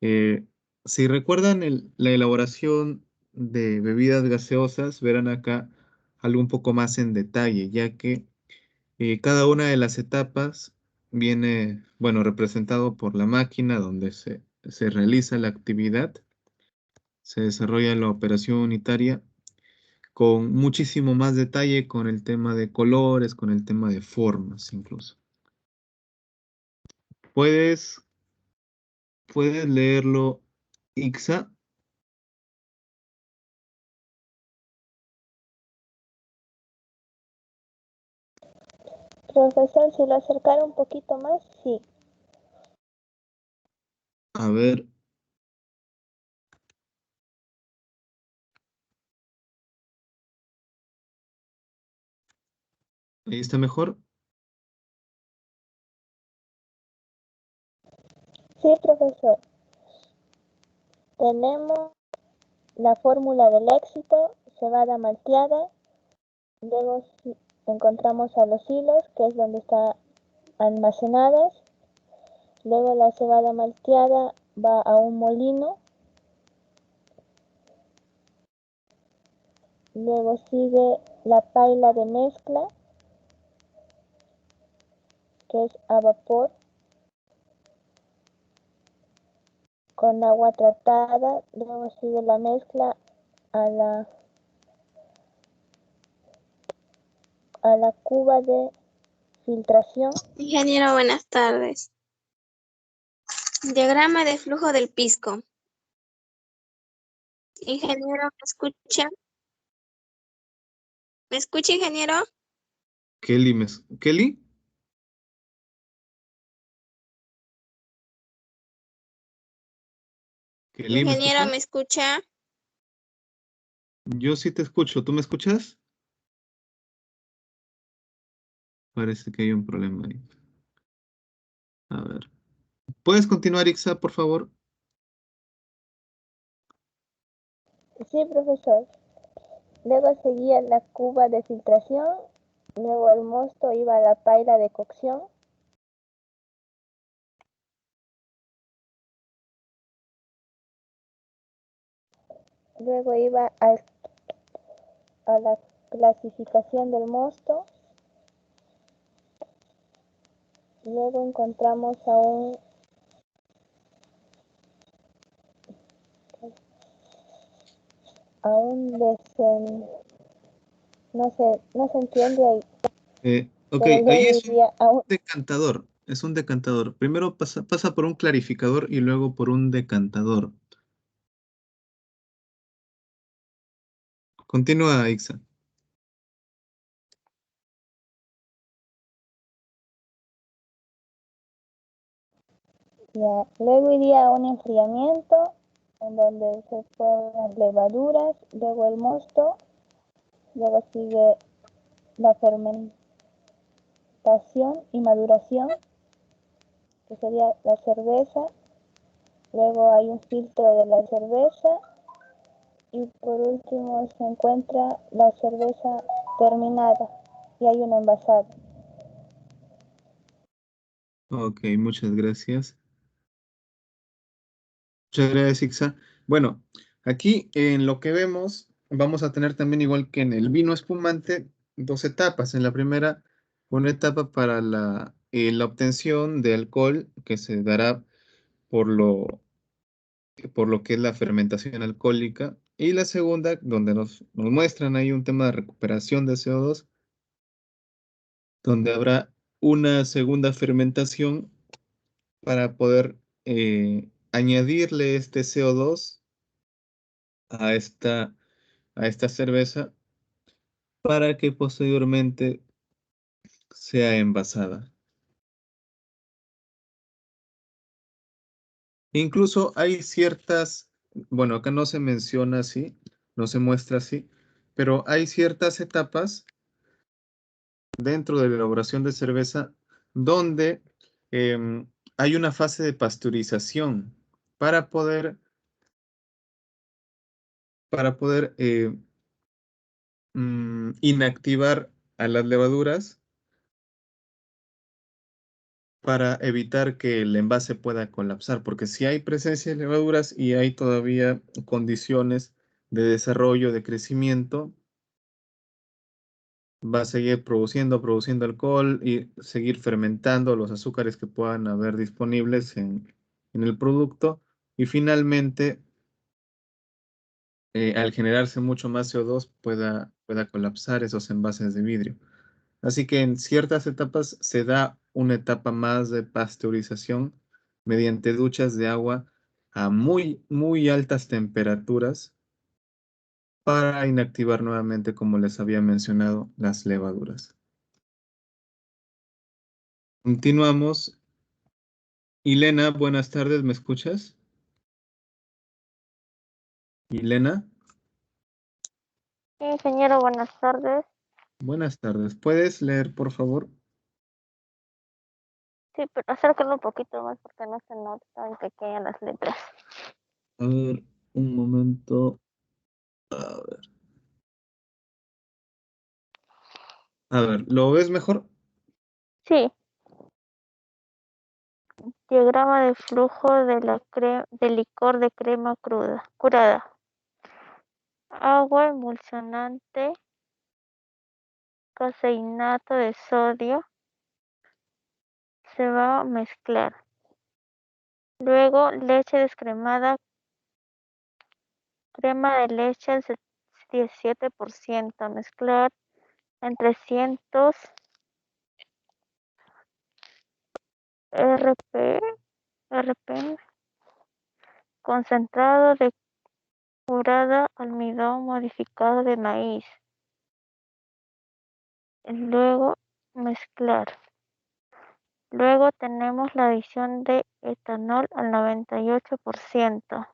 Si recuerdan la elaboración de bebidas gaseosas, verán acá algo un poco más en detalle, ya que cada una de las etapas viene, bueno, representado por la máquina donde se realiza la actividad, se desarrolla la operación unitaria con muchísimo más detalle con el tema de colores, con el tema de formas incluso. ¿Puedes leerlo, Ixa? Profesor, si lo acercara un poquito más, sí. A ver. ¿Ahí está mejor? Sí, profesor. Tenemos la fórmula del éxito, cebada malteada. Luego encontramos a los hilos, que es donde están almacenadas. Luego la cebada malteada va a un molino. Luego sigue la paila de mezcla, que es a vapor con agua tratada. Luego sigue la mezcla a la cuba de filtración. Ingeniero, buenas tardes. Diagrama de flujo del pisco. Ingeniero, ¿me escucha? ¿Me escucha, ingeniero? Kelly, ¿Kelly? Kelly, ¿me Ingeniero, escuchas? ¿me escucha? Yo sí te escucho. ¿Tú me escuchas? Parece que hay un problema ahí. A ver. ¿Puedes continuar, Ixa, por favor? Sí, profesor. Luego seguía la cuba de filtración. Luego el mosto iba a la paila de cocción. Luego iba a la clasificación del mosto. Luego encontramos a no se entiende ahí. Ok, Pero ahí luego es un iría a un, decantador. Es un decantador. Primero pasa por un clarificador y luego por un decantador. Continúa, Ixa. luego iría a un enfriamiento en donde se ponen las levaduras, luego el mosto, luego sigue la fermentación y maduración, que sería la cerveza, luego hay un filtro de la cerveza y por último se encuentra la cerveza terminada y hay un envasado. Ok, muchas gracias. Muchas gracias, Ixa. Bueno, aquí en lo que vemos, vamos a tener también, igual que en el vino espumante, dos etapas. En la primera una etapa para la obtención de alcohol que se dará por lo que es la fermentación alcohólica. Y la segunda, donde nos muestran ahí un tema de recuperación de CO2, donde habrá una segunda fermentación para poder añadirle este CO2 a esta cerveza para que posteriormente sea envasada. Incluso hay ciertas, bueno, acá no se menciona así, no se muestra así, pero hay ciertas etapas dentro de la elaboración de cerveza donde hay una fase de pasteurización para poder, inactivar a las levaduras para evitar que el envase pueda colapsar, porque si hay presencia de levaduras y hay todavía condiciones de desarrollo, de crecimiento, va a seguir produciendo alcohol y seguir fermentando los azúcares que puedan haber disponibles en el producto y finalmente, al generarse mucho más CO2, pueda colapsar esos envases de vidrio. Así que en ciertas etapas se da una etapa más de pasteurización mediante duchas de agua a muy, muy altas temperaturas para inactivar nuevamente, como les había mencionado, las levaduras. Continuamos. Ilena, buenas tardes, ¿me escuchas? Ilena, Sí, señora, buenas tardes. buenas tardes. ¿Puedes leer, por favor? Sí, pero acércalo un poquito más porque no se notan pequeñas las letras. A ver, un momento. A ver, ¿lo ves mejor? Sí, diagrama de flujo de del licor de crema curada. Agua emulsionante, caseinato de sodio, se va a mezclar. Luego leche descremada, crema de leche al 17%, mezclar en 300 rpm, concentrado de curada, almidón modificado de maíz. Luego mezclar. Luego tenemos la adición de etanol al 98%.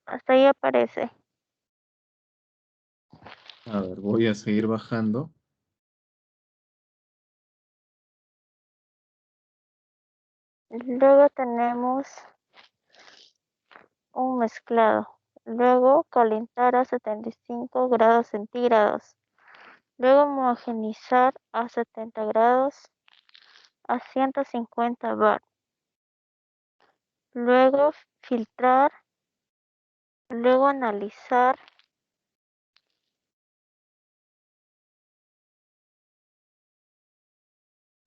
Hasta ahí aparece. A ver, voy a seguir bajando. Luego tenemos un mezclado. Luego calentar a 75 grados centígrados. Luego homogenizar a 70 grados a 150 bar. Luego filtrar. Luego analizar.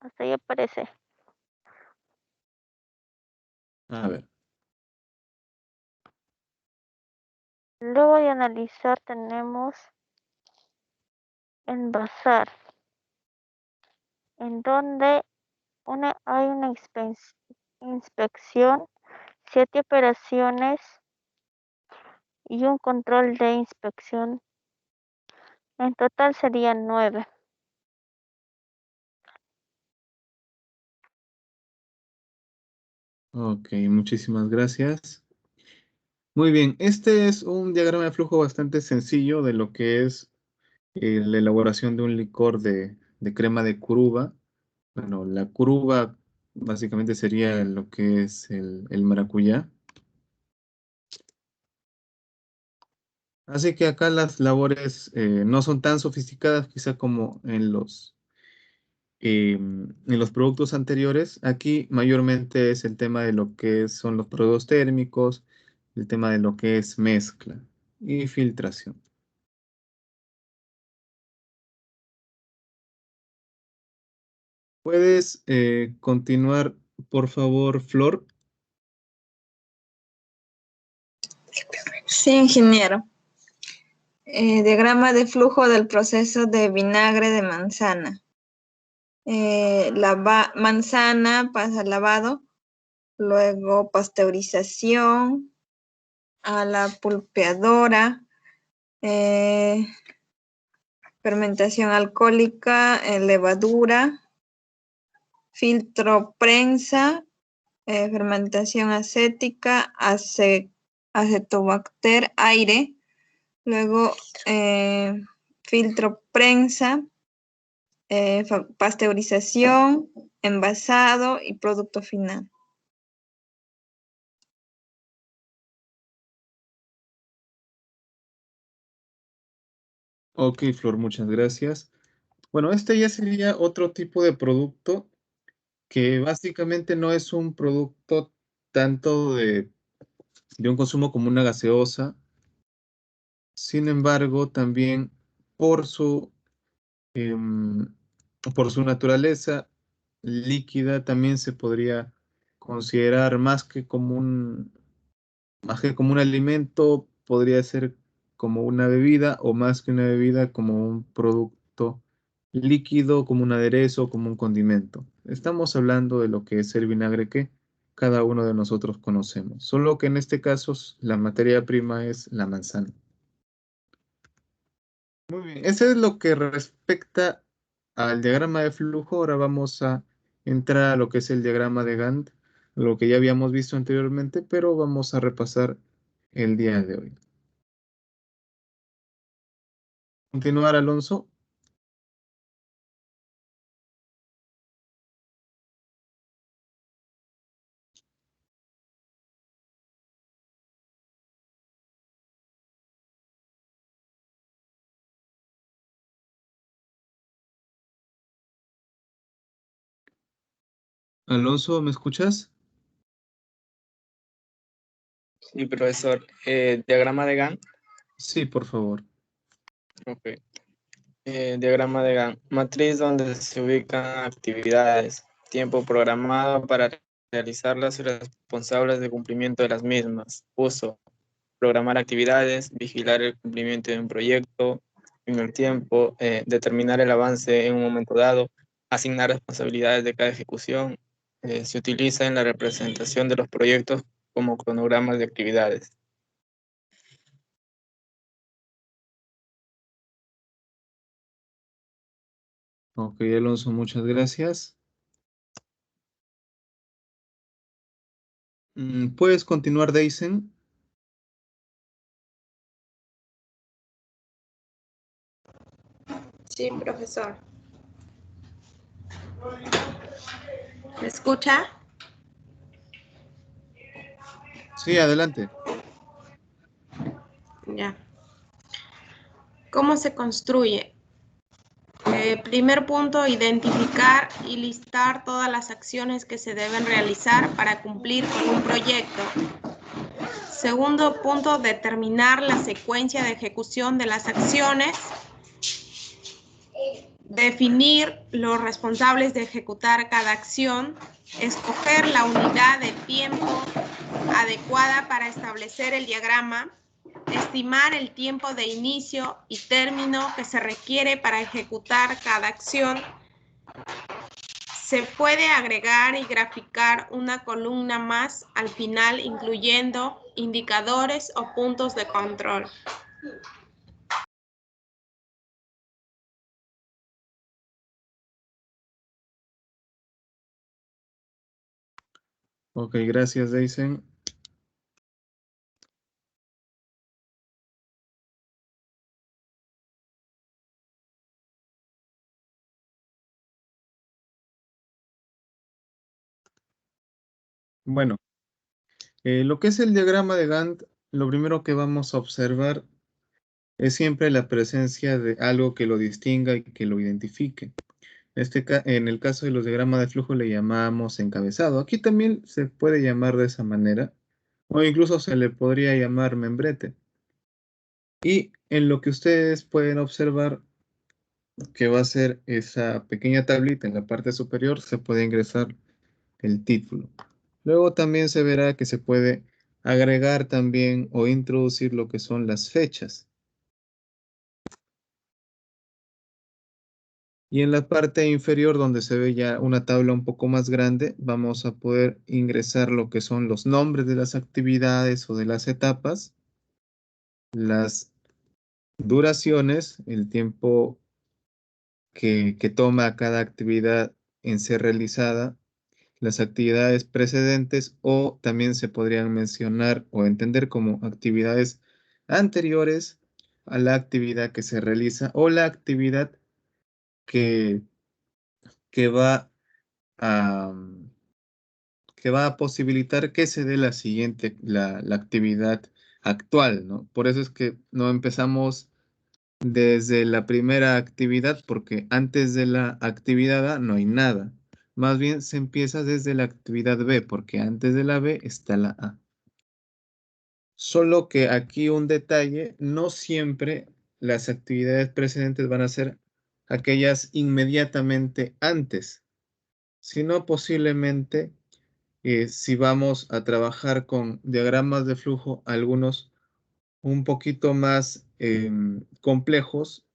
Hasta ahí aparece. A ver, Luego de analizar tenemos envasar, en donde hay una inspección, 7 operaciones y un control de inspección. En total serían 9. ok, muchísimas gracias. Muy bien, este es un diagrama de flujo bastante sencillo de lo que es la elaboración de un licor de crema de curuba. Bueno, la curuba básicamente sería lo que es el maracuyá. Así que acá las labores no son tan sofisticadas quizá como en los productos anteriores. Aquí mayormente es el tema de lo que son los productos térmicos, el tema de lo que es mezcla y filtración. ¿Puedes continuar, por favor, Flor? Sí, ingeniero. Diagrama de flujo del proceso de vinagre de manzana. La manzana pasa al lavado, luego pasteurización, a la pulpeadora, fermentación alcohólica, levadura, filtro prensa, fermentación acética, acetobacter, aire, luego filtro prensa, pasteurización, envasado y producto final. Ok, Flor, muchas gracias. Bueno, este ya sería otro tipo de producto que básicamente no es un producto tanto de un consumo como una gaseosa. Sin embargo, también por su, em, por su naturaleza líquida, también se podría considerar más que como un alimento, podría ser como una bebida o más que una bebida, como un producto líquido, como un aderezo, como un condimento. Estamos hablando de lo que es el vinagre que cada uno de nosotros conocemos, solo que en este caso la materia prima es la manzana. Muy bien, eso es lo que respecta al diagrama de flujo. Ahora vamos a entrar a lo que es el diagrama de Gantt, lo que ya habíamos visto anteriormente, pero vamos a repasar el día de hoy. Continuar, Alonso. Alonso, ¿me escuchas? Sí, profesor. Diagrama de Gantt. Sí, por favor. Ok. Diagrama de Gantt. Matriz donde se ubican actividades, tiempo programado para realizarlas y responsables de cumplimiento de las mismas. Uso, programar actividades, vigilar el cumplimiento de un proyecto en el tiempo, determinar el avance en un momento dado, asignar responsabilidades de cada ejecución. Se utiliza en la representación de los proyectos como cronogramas de actividades. Ok, Alonso, muchas gracias. ¿Puedes continuar, Deisen? Sí, profesor. ¿Me escucha? Sí, adelante. Ya. ¿Cómo se construye? Primer punto, identificar y listar todas las acciones que se deben realizar para cumplir con un proyecto. Segundo punto, determinar la secuencia de ejecución de las acciones. Definir los responsables de ejecutar cada acción. Escoger la unidad de tiempo adecuada para establecer el diagrama. Estimar el tiempo de inicio y término que se requiere para ejecutar cada acción. Se puede agregar y graficar una columna más al final, incluyendo indicadores o puntos de control. Ok, gracias, Deisen. Bueno, lo que es el diagrama de Gantt, lo primero que vamos a observar es siempre la presencia de algo que lo distinga y que lo identifique. En el caso de los diagramas de flujo le llamamos encabezado. Aquí también se puede llamar de esa manera, o incluso se le podría llamar membrete. Y en lo que ustedes pueden observar, que va a ser esa pequeña tablita en la parte superior, se puede ingresar el título. Luego también se verá que se puede agregar también o introducir lo que son las fechas. Y en la parte inferior, donde se ve ya una tabla un poco más grande, vamos a poder ingresar lo que son los nombres de las actividades o de las etapas, las duraciones, el tiempo que toma cada actividad en ser realizada, las actividades precedentes o también se podrían mencionar o entender como actividades anteriores a la actividad que se realiza o la actividad que, que va a, que va a posibilitar que se dé la siguiente, la actividad actual, ¿no? Por eso es que no empezamos desde la primera actividad, porque antes de la actividad A no hay nada. Más bien se empieza desde la actividad B, porque antes de la B está la A. Solo que aquí un detalle, no siempre las actividades precedentes van a ser aquellas inmediatamente antes, sino posiblemente si vamos a trabajar con diagramas de flujo, algunos un poquito más complejos,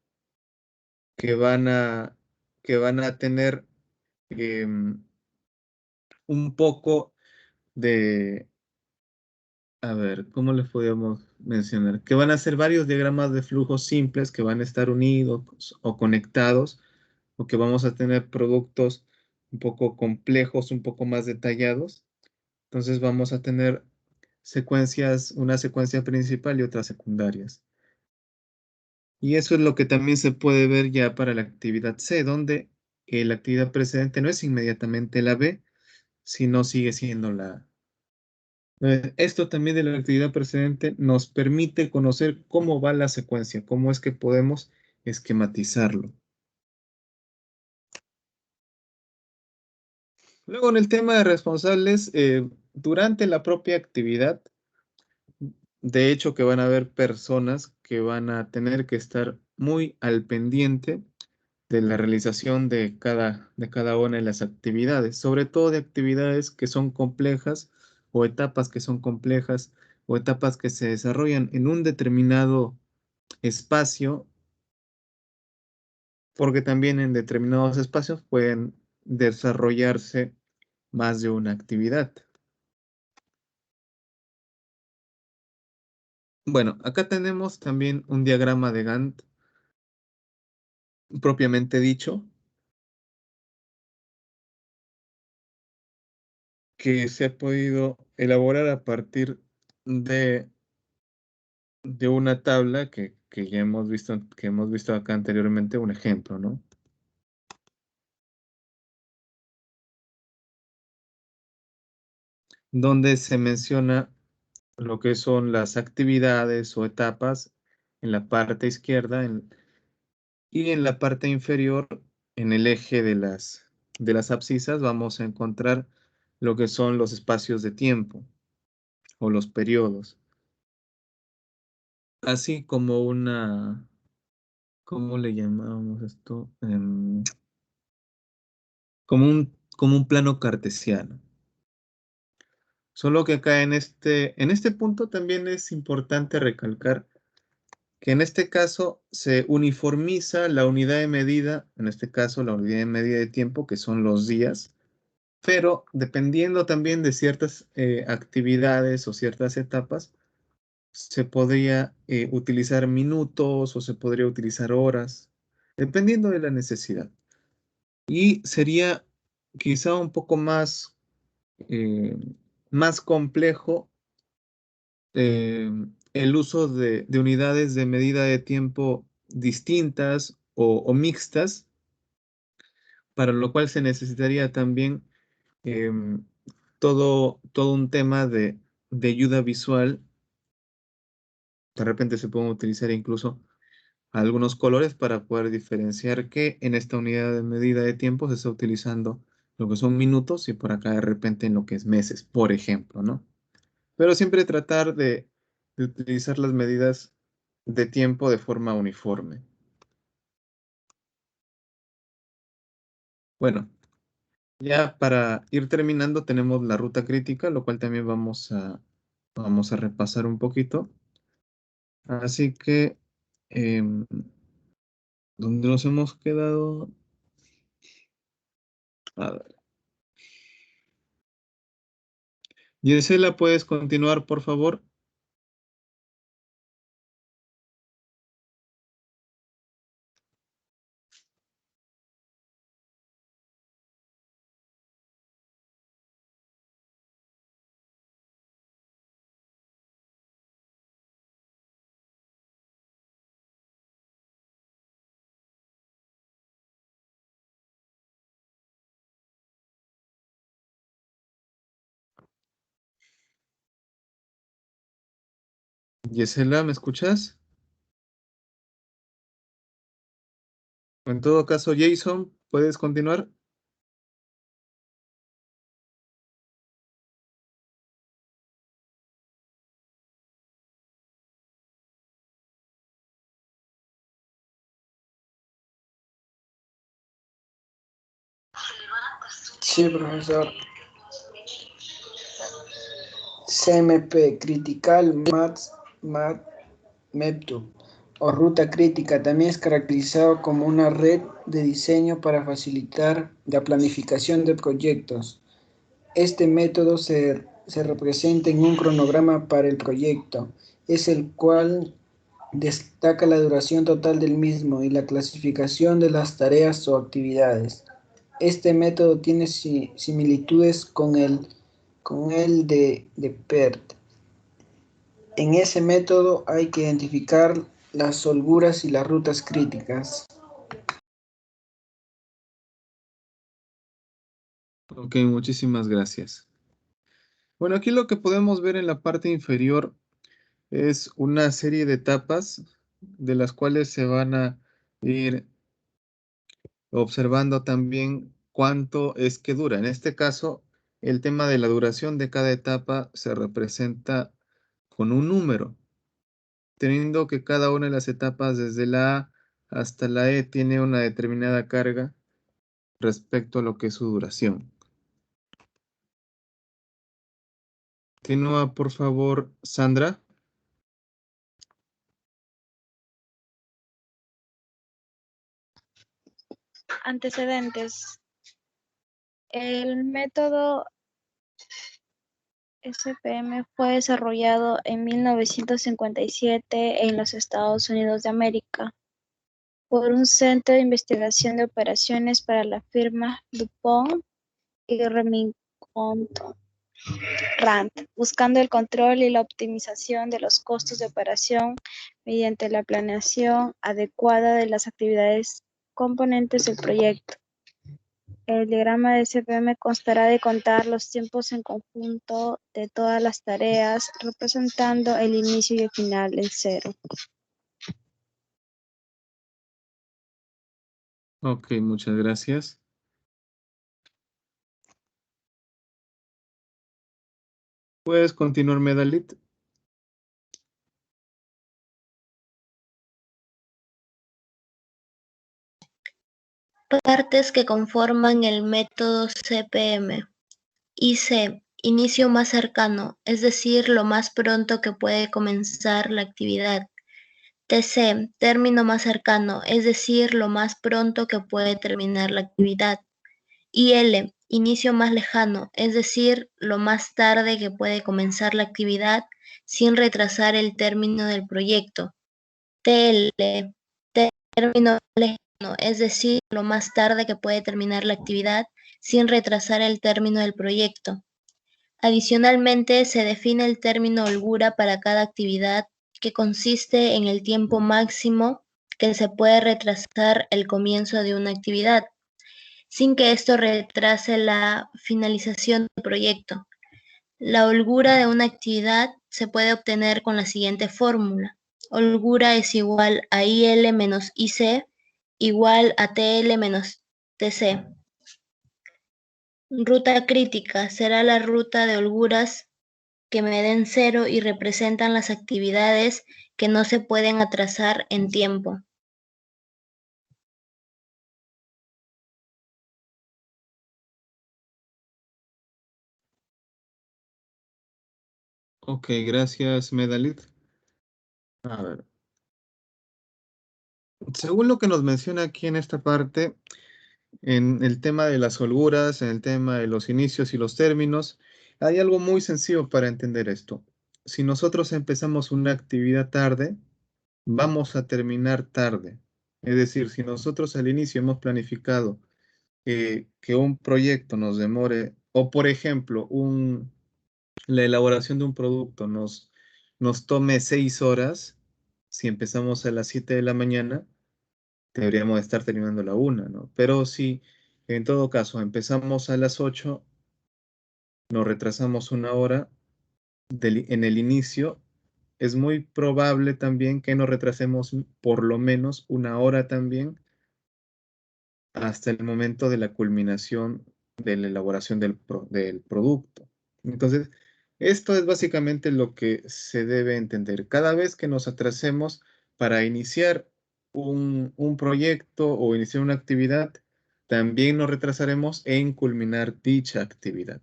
que van a tener un poco de, a ver, ¿cómo les podríamos mencionar? Que van a ser varios diagramas de flujo simples que van a estar unidos o conectados, o que vamos a tener productos un poco complejos, un poco más detallados. Entonces vamos a tener secuencias, una secuencia principal y otras secundarias. Y eso es lo que también se puede ver ya para la actividad C, donde la actividad precedente no es inmediatamente la B, sino sigue siendo la A. Esto también de la actividad precedente nos permite conocer cómo va la secuencia, cómo es que podemos esquematizarlo. Luego, en el tema de responsables, durante la propia actividad, de hecho que van a haber personas que van a tener que estar muy al pendiente de la realización de cada una de las actividades, sobre todo de actividades que son complejas o etapas que son complejas o etapas que se desarrollan en un determinado espacio, porque también en determinados espacios pueden desarrollarse más de una actividad. Bueno, acá tenemos también un diagrama de Gantt propiamente dicho, que se ha podido elaborar a partir de una tabla que ya hemos visto acá anteriormente, un ejemplo, ¿no? Donde se menciona lo que son las actividades o etapas en la parte izquierda y en la parte inferior, en el eje de las abscisas, vamos a encontrar lo que son los espacios de tiempo o los periodos. Así como ¿cómo le llamamos esto? Como un plano cartesiano. Solo que acá en este punto también es importante recalcar que en este caso se uniformiza la unidad de medida, en este caso la unidad de medida de tiempo, que son los días, pero dependiendo también de ciertas actividades o ciertas etapas, se podría utilizar minutos o se podría utilizar horas, dependiendo de la necesidad. Y sería quizá un poco eh, más complejo eh, el uso de unidades de medida de tiempo distintas o mixtas, para lo cual se necesitaría también todo un tema de ayuda visual. De repente se pueden utilizar incluso algunos colores para poder diferenciar que en esta unidad de medida de tiempo se está utilizando lo que son minutos y por acá de repente en lo que es meses, por ejemplo, ¿no? Pero siempre tratar de utilizar las medidas de tiempo de forma uniforme. Bueno, ya para ir terminando tenemos la ruta crítica, lo cual también vamos a repasar un poquito. Así que, ¿dónde nos hemos quedado? A ver. Gisela, ¿puedes continuar, por favor? Gisela, ¿me escuchas? En todo caso, Jason, ¿puedes continuar? Sí, profesor. CMP, Critical Math Method, o ruta crítica, también es caracterizado como una red de diseño para facilitar la planificación de proyectos. Este método se representa en un cronograma para el proyecto, es el cual destaca la duración total del mismo y la clasificación de las tareas o actividades. Este método tiene similitudes con el de PERT. En ese método hay que identificar las holguras y las rutas críticas. Ok, muchísimas gracias. Bueno, aquí lo que podemos ver en la parte inferior es una serie de etapas de las cuales se van a ir observando también cuánto es que dura. En este caso, el tema de la duración de cada etapa se representa con un número, teniendo que cada una de las etapas desde la A hasta la E tiene una determinada carga respecto a lo que es su duración. Continúa, por favor, Sandra. Antecedentes. El método SPM fue desarrollado en 1957 en los Estados Unidos de América por un centro de investigación de operaciones para la firma DuPont y Remington Rand, buscando el control y la optimización de los costos de operación mediante la planeación adecuada de las actividades componentes del proyecto. El diagrama de SPM constará de contar los tiempos en conjunto de todas las tareas, representando el inicio y el final en cero. Ok, muchas gracias. ¿Puedes continuar, Medalit? Partes que conforman el método CPM. IC, inicio más cercano, es decir, lo más pronto que puede comenzar la actividad. TC, término más cercano, es decir, lo más pronto que puede terminar la actividad. IL, inicio más lejano, es decir, lo más tarde que puede comenzar la actividad sin retrasar el término del proyecto. TL, término lejano, es decir, lo más tarde que puede terminar la actividad sin retrasar el término del proyecto. Adicionalmente, se define el término holgura para cada actividad, que consiste en el tiempo máximo que se puede retrasar el comienzo de una actividad, sin que esto retrase la finalización del proyecto. La holgura de una actividad se puede obtener con la siguiente fórmula. Holgura es igual a IL menos IC igual a TL menos TC. Ruta crítica será la ruta de holguras que me den cero y representan las actividades que no se pueden atrasar en tiempo. Ok, gracias, Medalit. A ver, según lo que nos menciona aquí en esta parte, en el tema de las holguras, en el tema de los inicios y los términos, hay algo muy sencillo para entender esto. Si nosotros empezamos una actividad tarde, vamos a terminar tarde. Es decir, si nosotros al inicio hemos planificado que un proyecto nos demore, o por ejemplo, la elaboración de un producto nos tome 6 horas, si empezamos a las 7 de la mañana, deberíamos estar terminando a la 1, ¿no? Pero si en todo caso empezamos a las 8, nos retrasamos 1 hora en el inicio, es muy probable también que nos retrasemos por lo menos 1 hora también hasta el momento de la culminación de la elaboración del producto. Entonces, esto es básicamente lo que se debe entender. Cada vez que nos atrasemos para iniciar un proyecto o iniciar una actividad, también nos retrasaremos en culminar dicha actividad.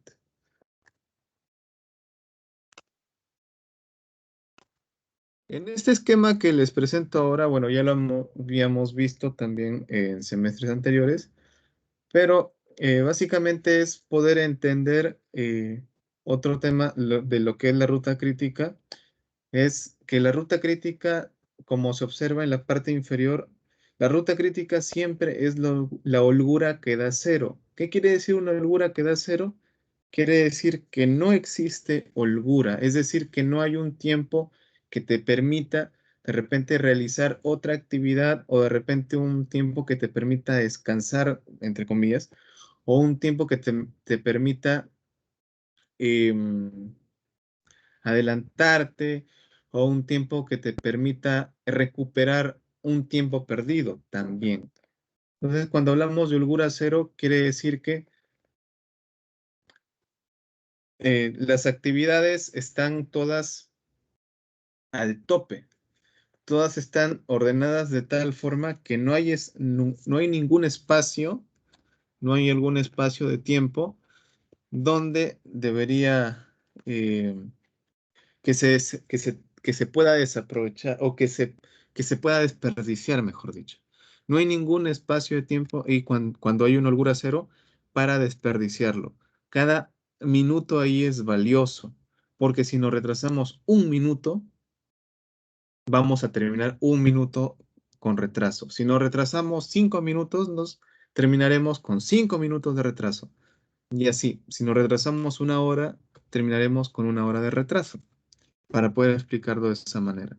En este esquema que les presento ahora, bueno, ya lo habíamos visto también en semestres anteriores, pero básicamente es poder entender otro tema de lo que es la ruta crítica, es que la ruta crítica, como se observa en la parte inferior, la ruta crítica siempre es la holgura que da cero. ¿Qué quiere decir una holgura que da cero? Quiere decir que no existe holgura, es decir, que no hay un tiempo que te permita de repente realizar otra actividad o de repente un tiempo que te permita descansar, entre comillas, o un tiempo que te permita em, adelantarte o un tiempo que te permita recuperar un tiempo perdido también. Entonces, cuando hablamos de holgura cero, quiere decir que las actividades están todas al tope. Todas están ordenadas de tal forma que no hay ningún espacio, no hay algún espacio de tiempo donde debería eh, que se pueda desaprovechar o que se pueda desperdiciar, mejor dicho. No hay ningún espacio de tiempo y cuando hay una holgura cero para desperdiciarlo. Cada minuto ahí es valioso, porque si nos retrasamos un minuto, vamos a terminar un minuto con retraso. Si nos retrasamos 5 minutos, nos terminaremos con 5 minutos de retraso. Y así, si nos retrasamos 1 hora, terminaremos con 1 hora de retraso, para poder explicarlo de esa manera.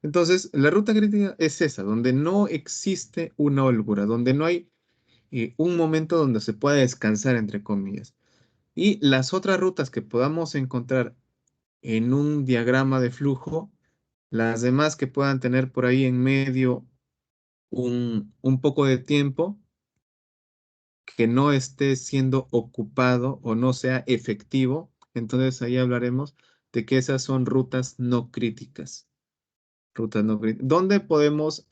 Entonces, la ruta crítica es esa, donde no existe una holgura, donde no hay un momento donde se pueda descansar, entre comillas. Y las otras rutas que podamos encontrar en un diagrama de flujo, las demás que puedan tener por ahí en medio un poco de tiempo que no esté siendo ocupado o no sea efectivo, entonces ahí hablaremos de que esas son rutas no críticas. Rutas no críticas, donde podemos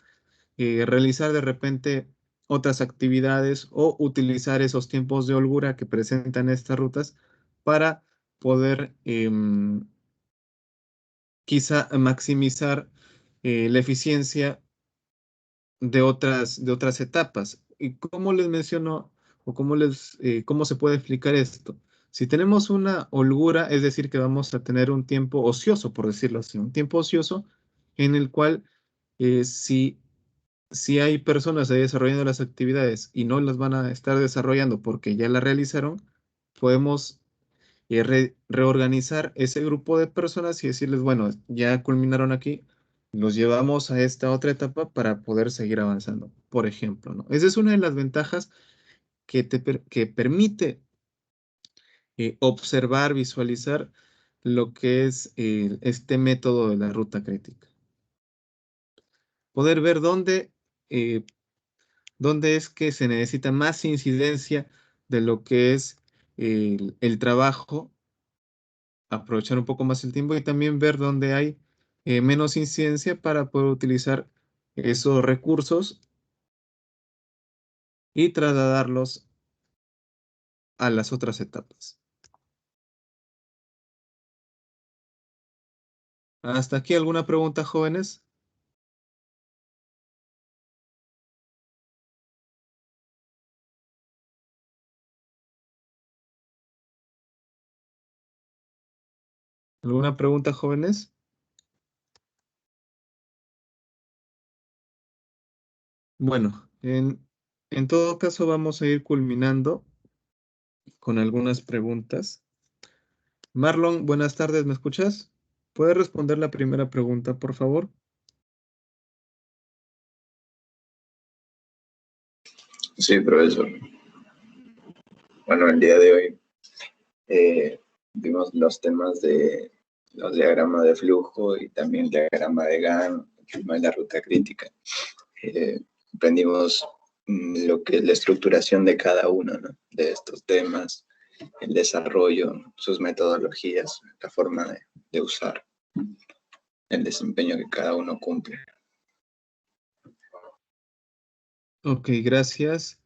realizar de repente otras actividades o utilizar esos tiempos de holgura que presentan estas rutas para poder quizá maximizar la eficiencia de otras etapas. ¿Y cómo les menciono o cómo se puede explicar esto? Si tenemos una holgura, es decir, que vamos a tener un tiempo ocioso, por decirlo así, un tiempo ocioso en el cual si hay personas ahí desarrollando las actividades y no las van a estar desarrollando porque ya las realizaron, podemos reorganizar ese grupo de personas y decirles, bueno, ya culminaron aquí, los llevamos a esta otra etapa para poder seguir avanzando, por ejemplo, ¿no? Esa es una de las ventajas que permite observar, visualizar lo que es este método de la ruta crítica. Poder ver eh, dónde es que se necesita más incidencia de lo que es el trabajo, aprovechar un poco más el tiempo y también ver dónde hay menos incidencia para poder utilizar esos recursos y trasladarlos a las otras etapas. ¿Hasta aquí alguna pregunta, jóvenes? ¿Alguna pregunta, jóvenes? Bueno, en todo caso vamos a ir culminando con algunas preguntas. Marlon, buenas tardes, ¿me escuchas? ¿Puedes responder la primera pregunta, por favor? Sí, profesor. Bueno, el día de hoy vimos los temas de los diagramas de flujo y también el diagrama de Gantt, el tema de la ruta crítica. Aprendimos lo que es la estructuración de cada uno, ¿no?, de estos temas, el desarrollo, sus metodologías, la forma de usar, el desempeño que cada uno cumple. Ok, gracias.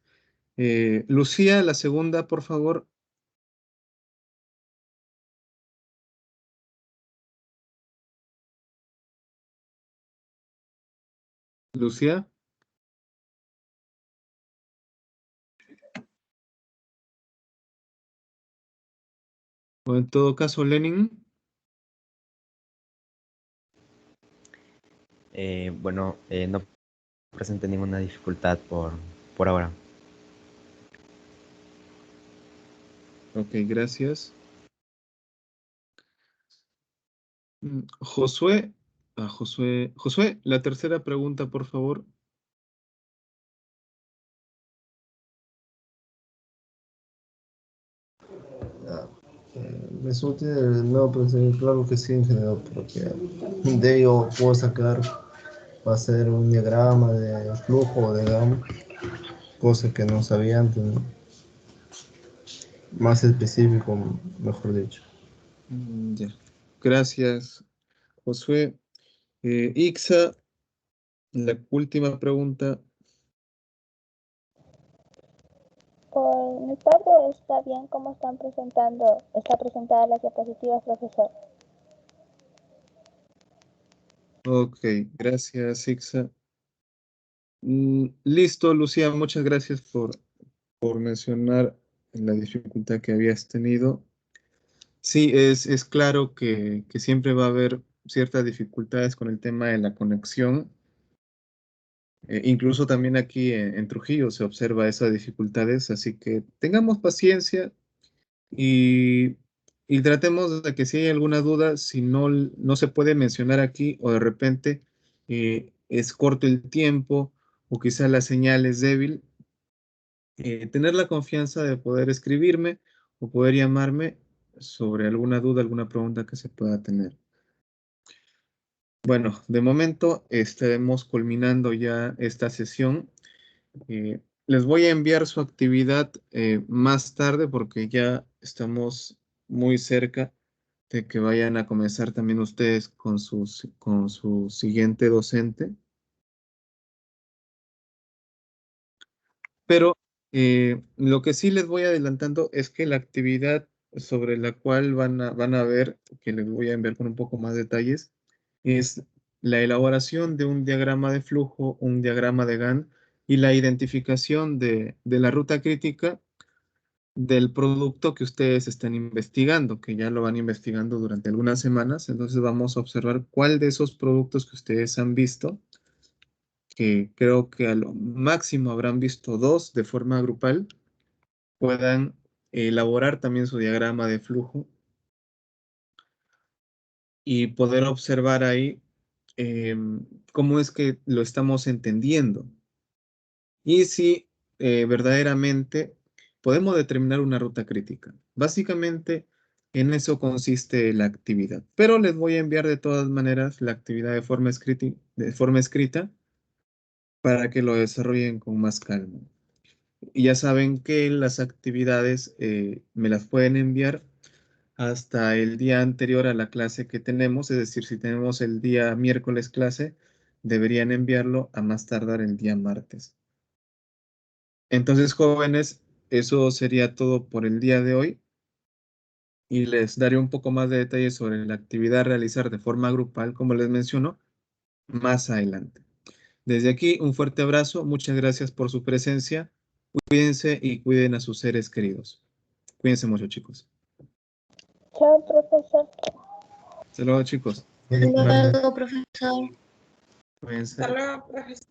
Lucía, la segunda, por favor. Lucía. O en todo caso, Lenin. Bueno, no presente ninguna dificultad por ahora. Ok, gracias. Josué. Josué, la tercera pregunta, por favor. ¿Es útil el nuevo procedimiento? Claro que sí, ingeniero, porque de ello puedo sacar, va a ser un diagrama de flujo o de gamma, cosa que no sabía antes, ¿no? Más específico, mejor dicho. Ya. Gracias, Josué. Ixa, la última pregunta. Por mi parte está bien cómo está presentada las diapositivas, profesor. Ok, gracias, Ixa. Listo, Lucía, muchas gracias por mencionar la dificultad que habías tenido. Sí, es claro que siempre va a haber ciertas dificultades con el tema de la conexión. Incluso también aquí en Trujillo se observa esas dificultades, así que tengamos paciencia y, y tratemos de que si hay alguna duda, si no se puede mencionar aquí o de repente es corto el tiempo o quizá la señal es débil, tener la confianza de poder escribirme o poder llamarme sobre alguna duda, alguna pregunta que se pueda tener. Bueno, de momento estaremos culminando ya esta sesión. Les voy a enviar su actividad más tarde porque ya estamos muy cerca de que vayan a comenzar también ustedes con su siguiente docente. Pero lo que sí les voy adelantando es que la actividad sobre la cual van a ver, que les voy a enviar con un poco más detalles, es la elaboración de un diagrama de flujo, un diagrama de Gantt y la identificación de la ruta crítica del producto que ustedes están investigando, que ya lo van investigando durante algunas semanas. Entonces vamos a observar cuál de esos productos que ustedes han visto, que creo que a lo máximo habrán visto dos de forma grupal, puedan elaborar también su diagrama de flujo y poder observar ahí cómo es que lo estamos entendiendo y si verdaderamente podemos determinar una ruta crítica. Básicamente en eso consiste la actividad, pero les voy a enviar de todas maneras la actividad de forma escrita para que lo desarrollen con más calma. Y ya saben que las actividades me las pueden enviar hasta el día anterior a la clase que tenemos, es decir, si tenemos el día miércoles clase, deberían enviarlo a más tardar el día martes. Entonces, jóvenes, eso sería todo por el día de hoy. y les daré un poco más de detalles sobre la actividad a realizar de forma grupal, como les menciono, más adelante. Desde aquí, un fuerte abrazo, muchas gracias por su presencia, cuídense y cuiden a sus seres queridos. Cuídense mucho, chicos. Chao, profesor. Hasta luego, chicos. Hasta luego, profesor. Cuídense. Hasta luego, profesor.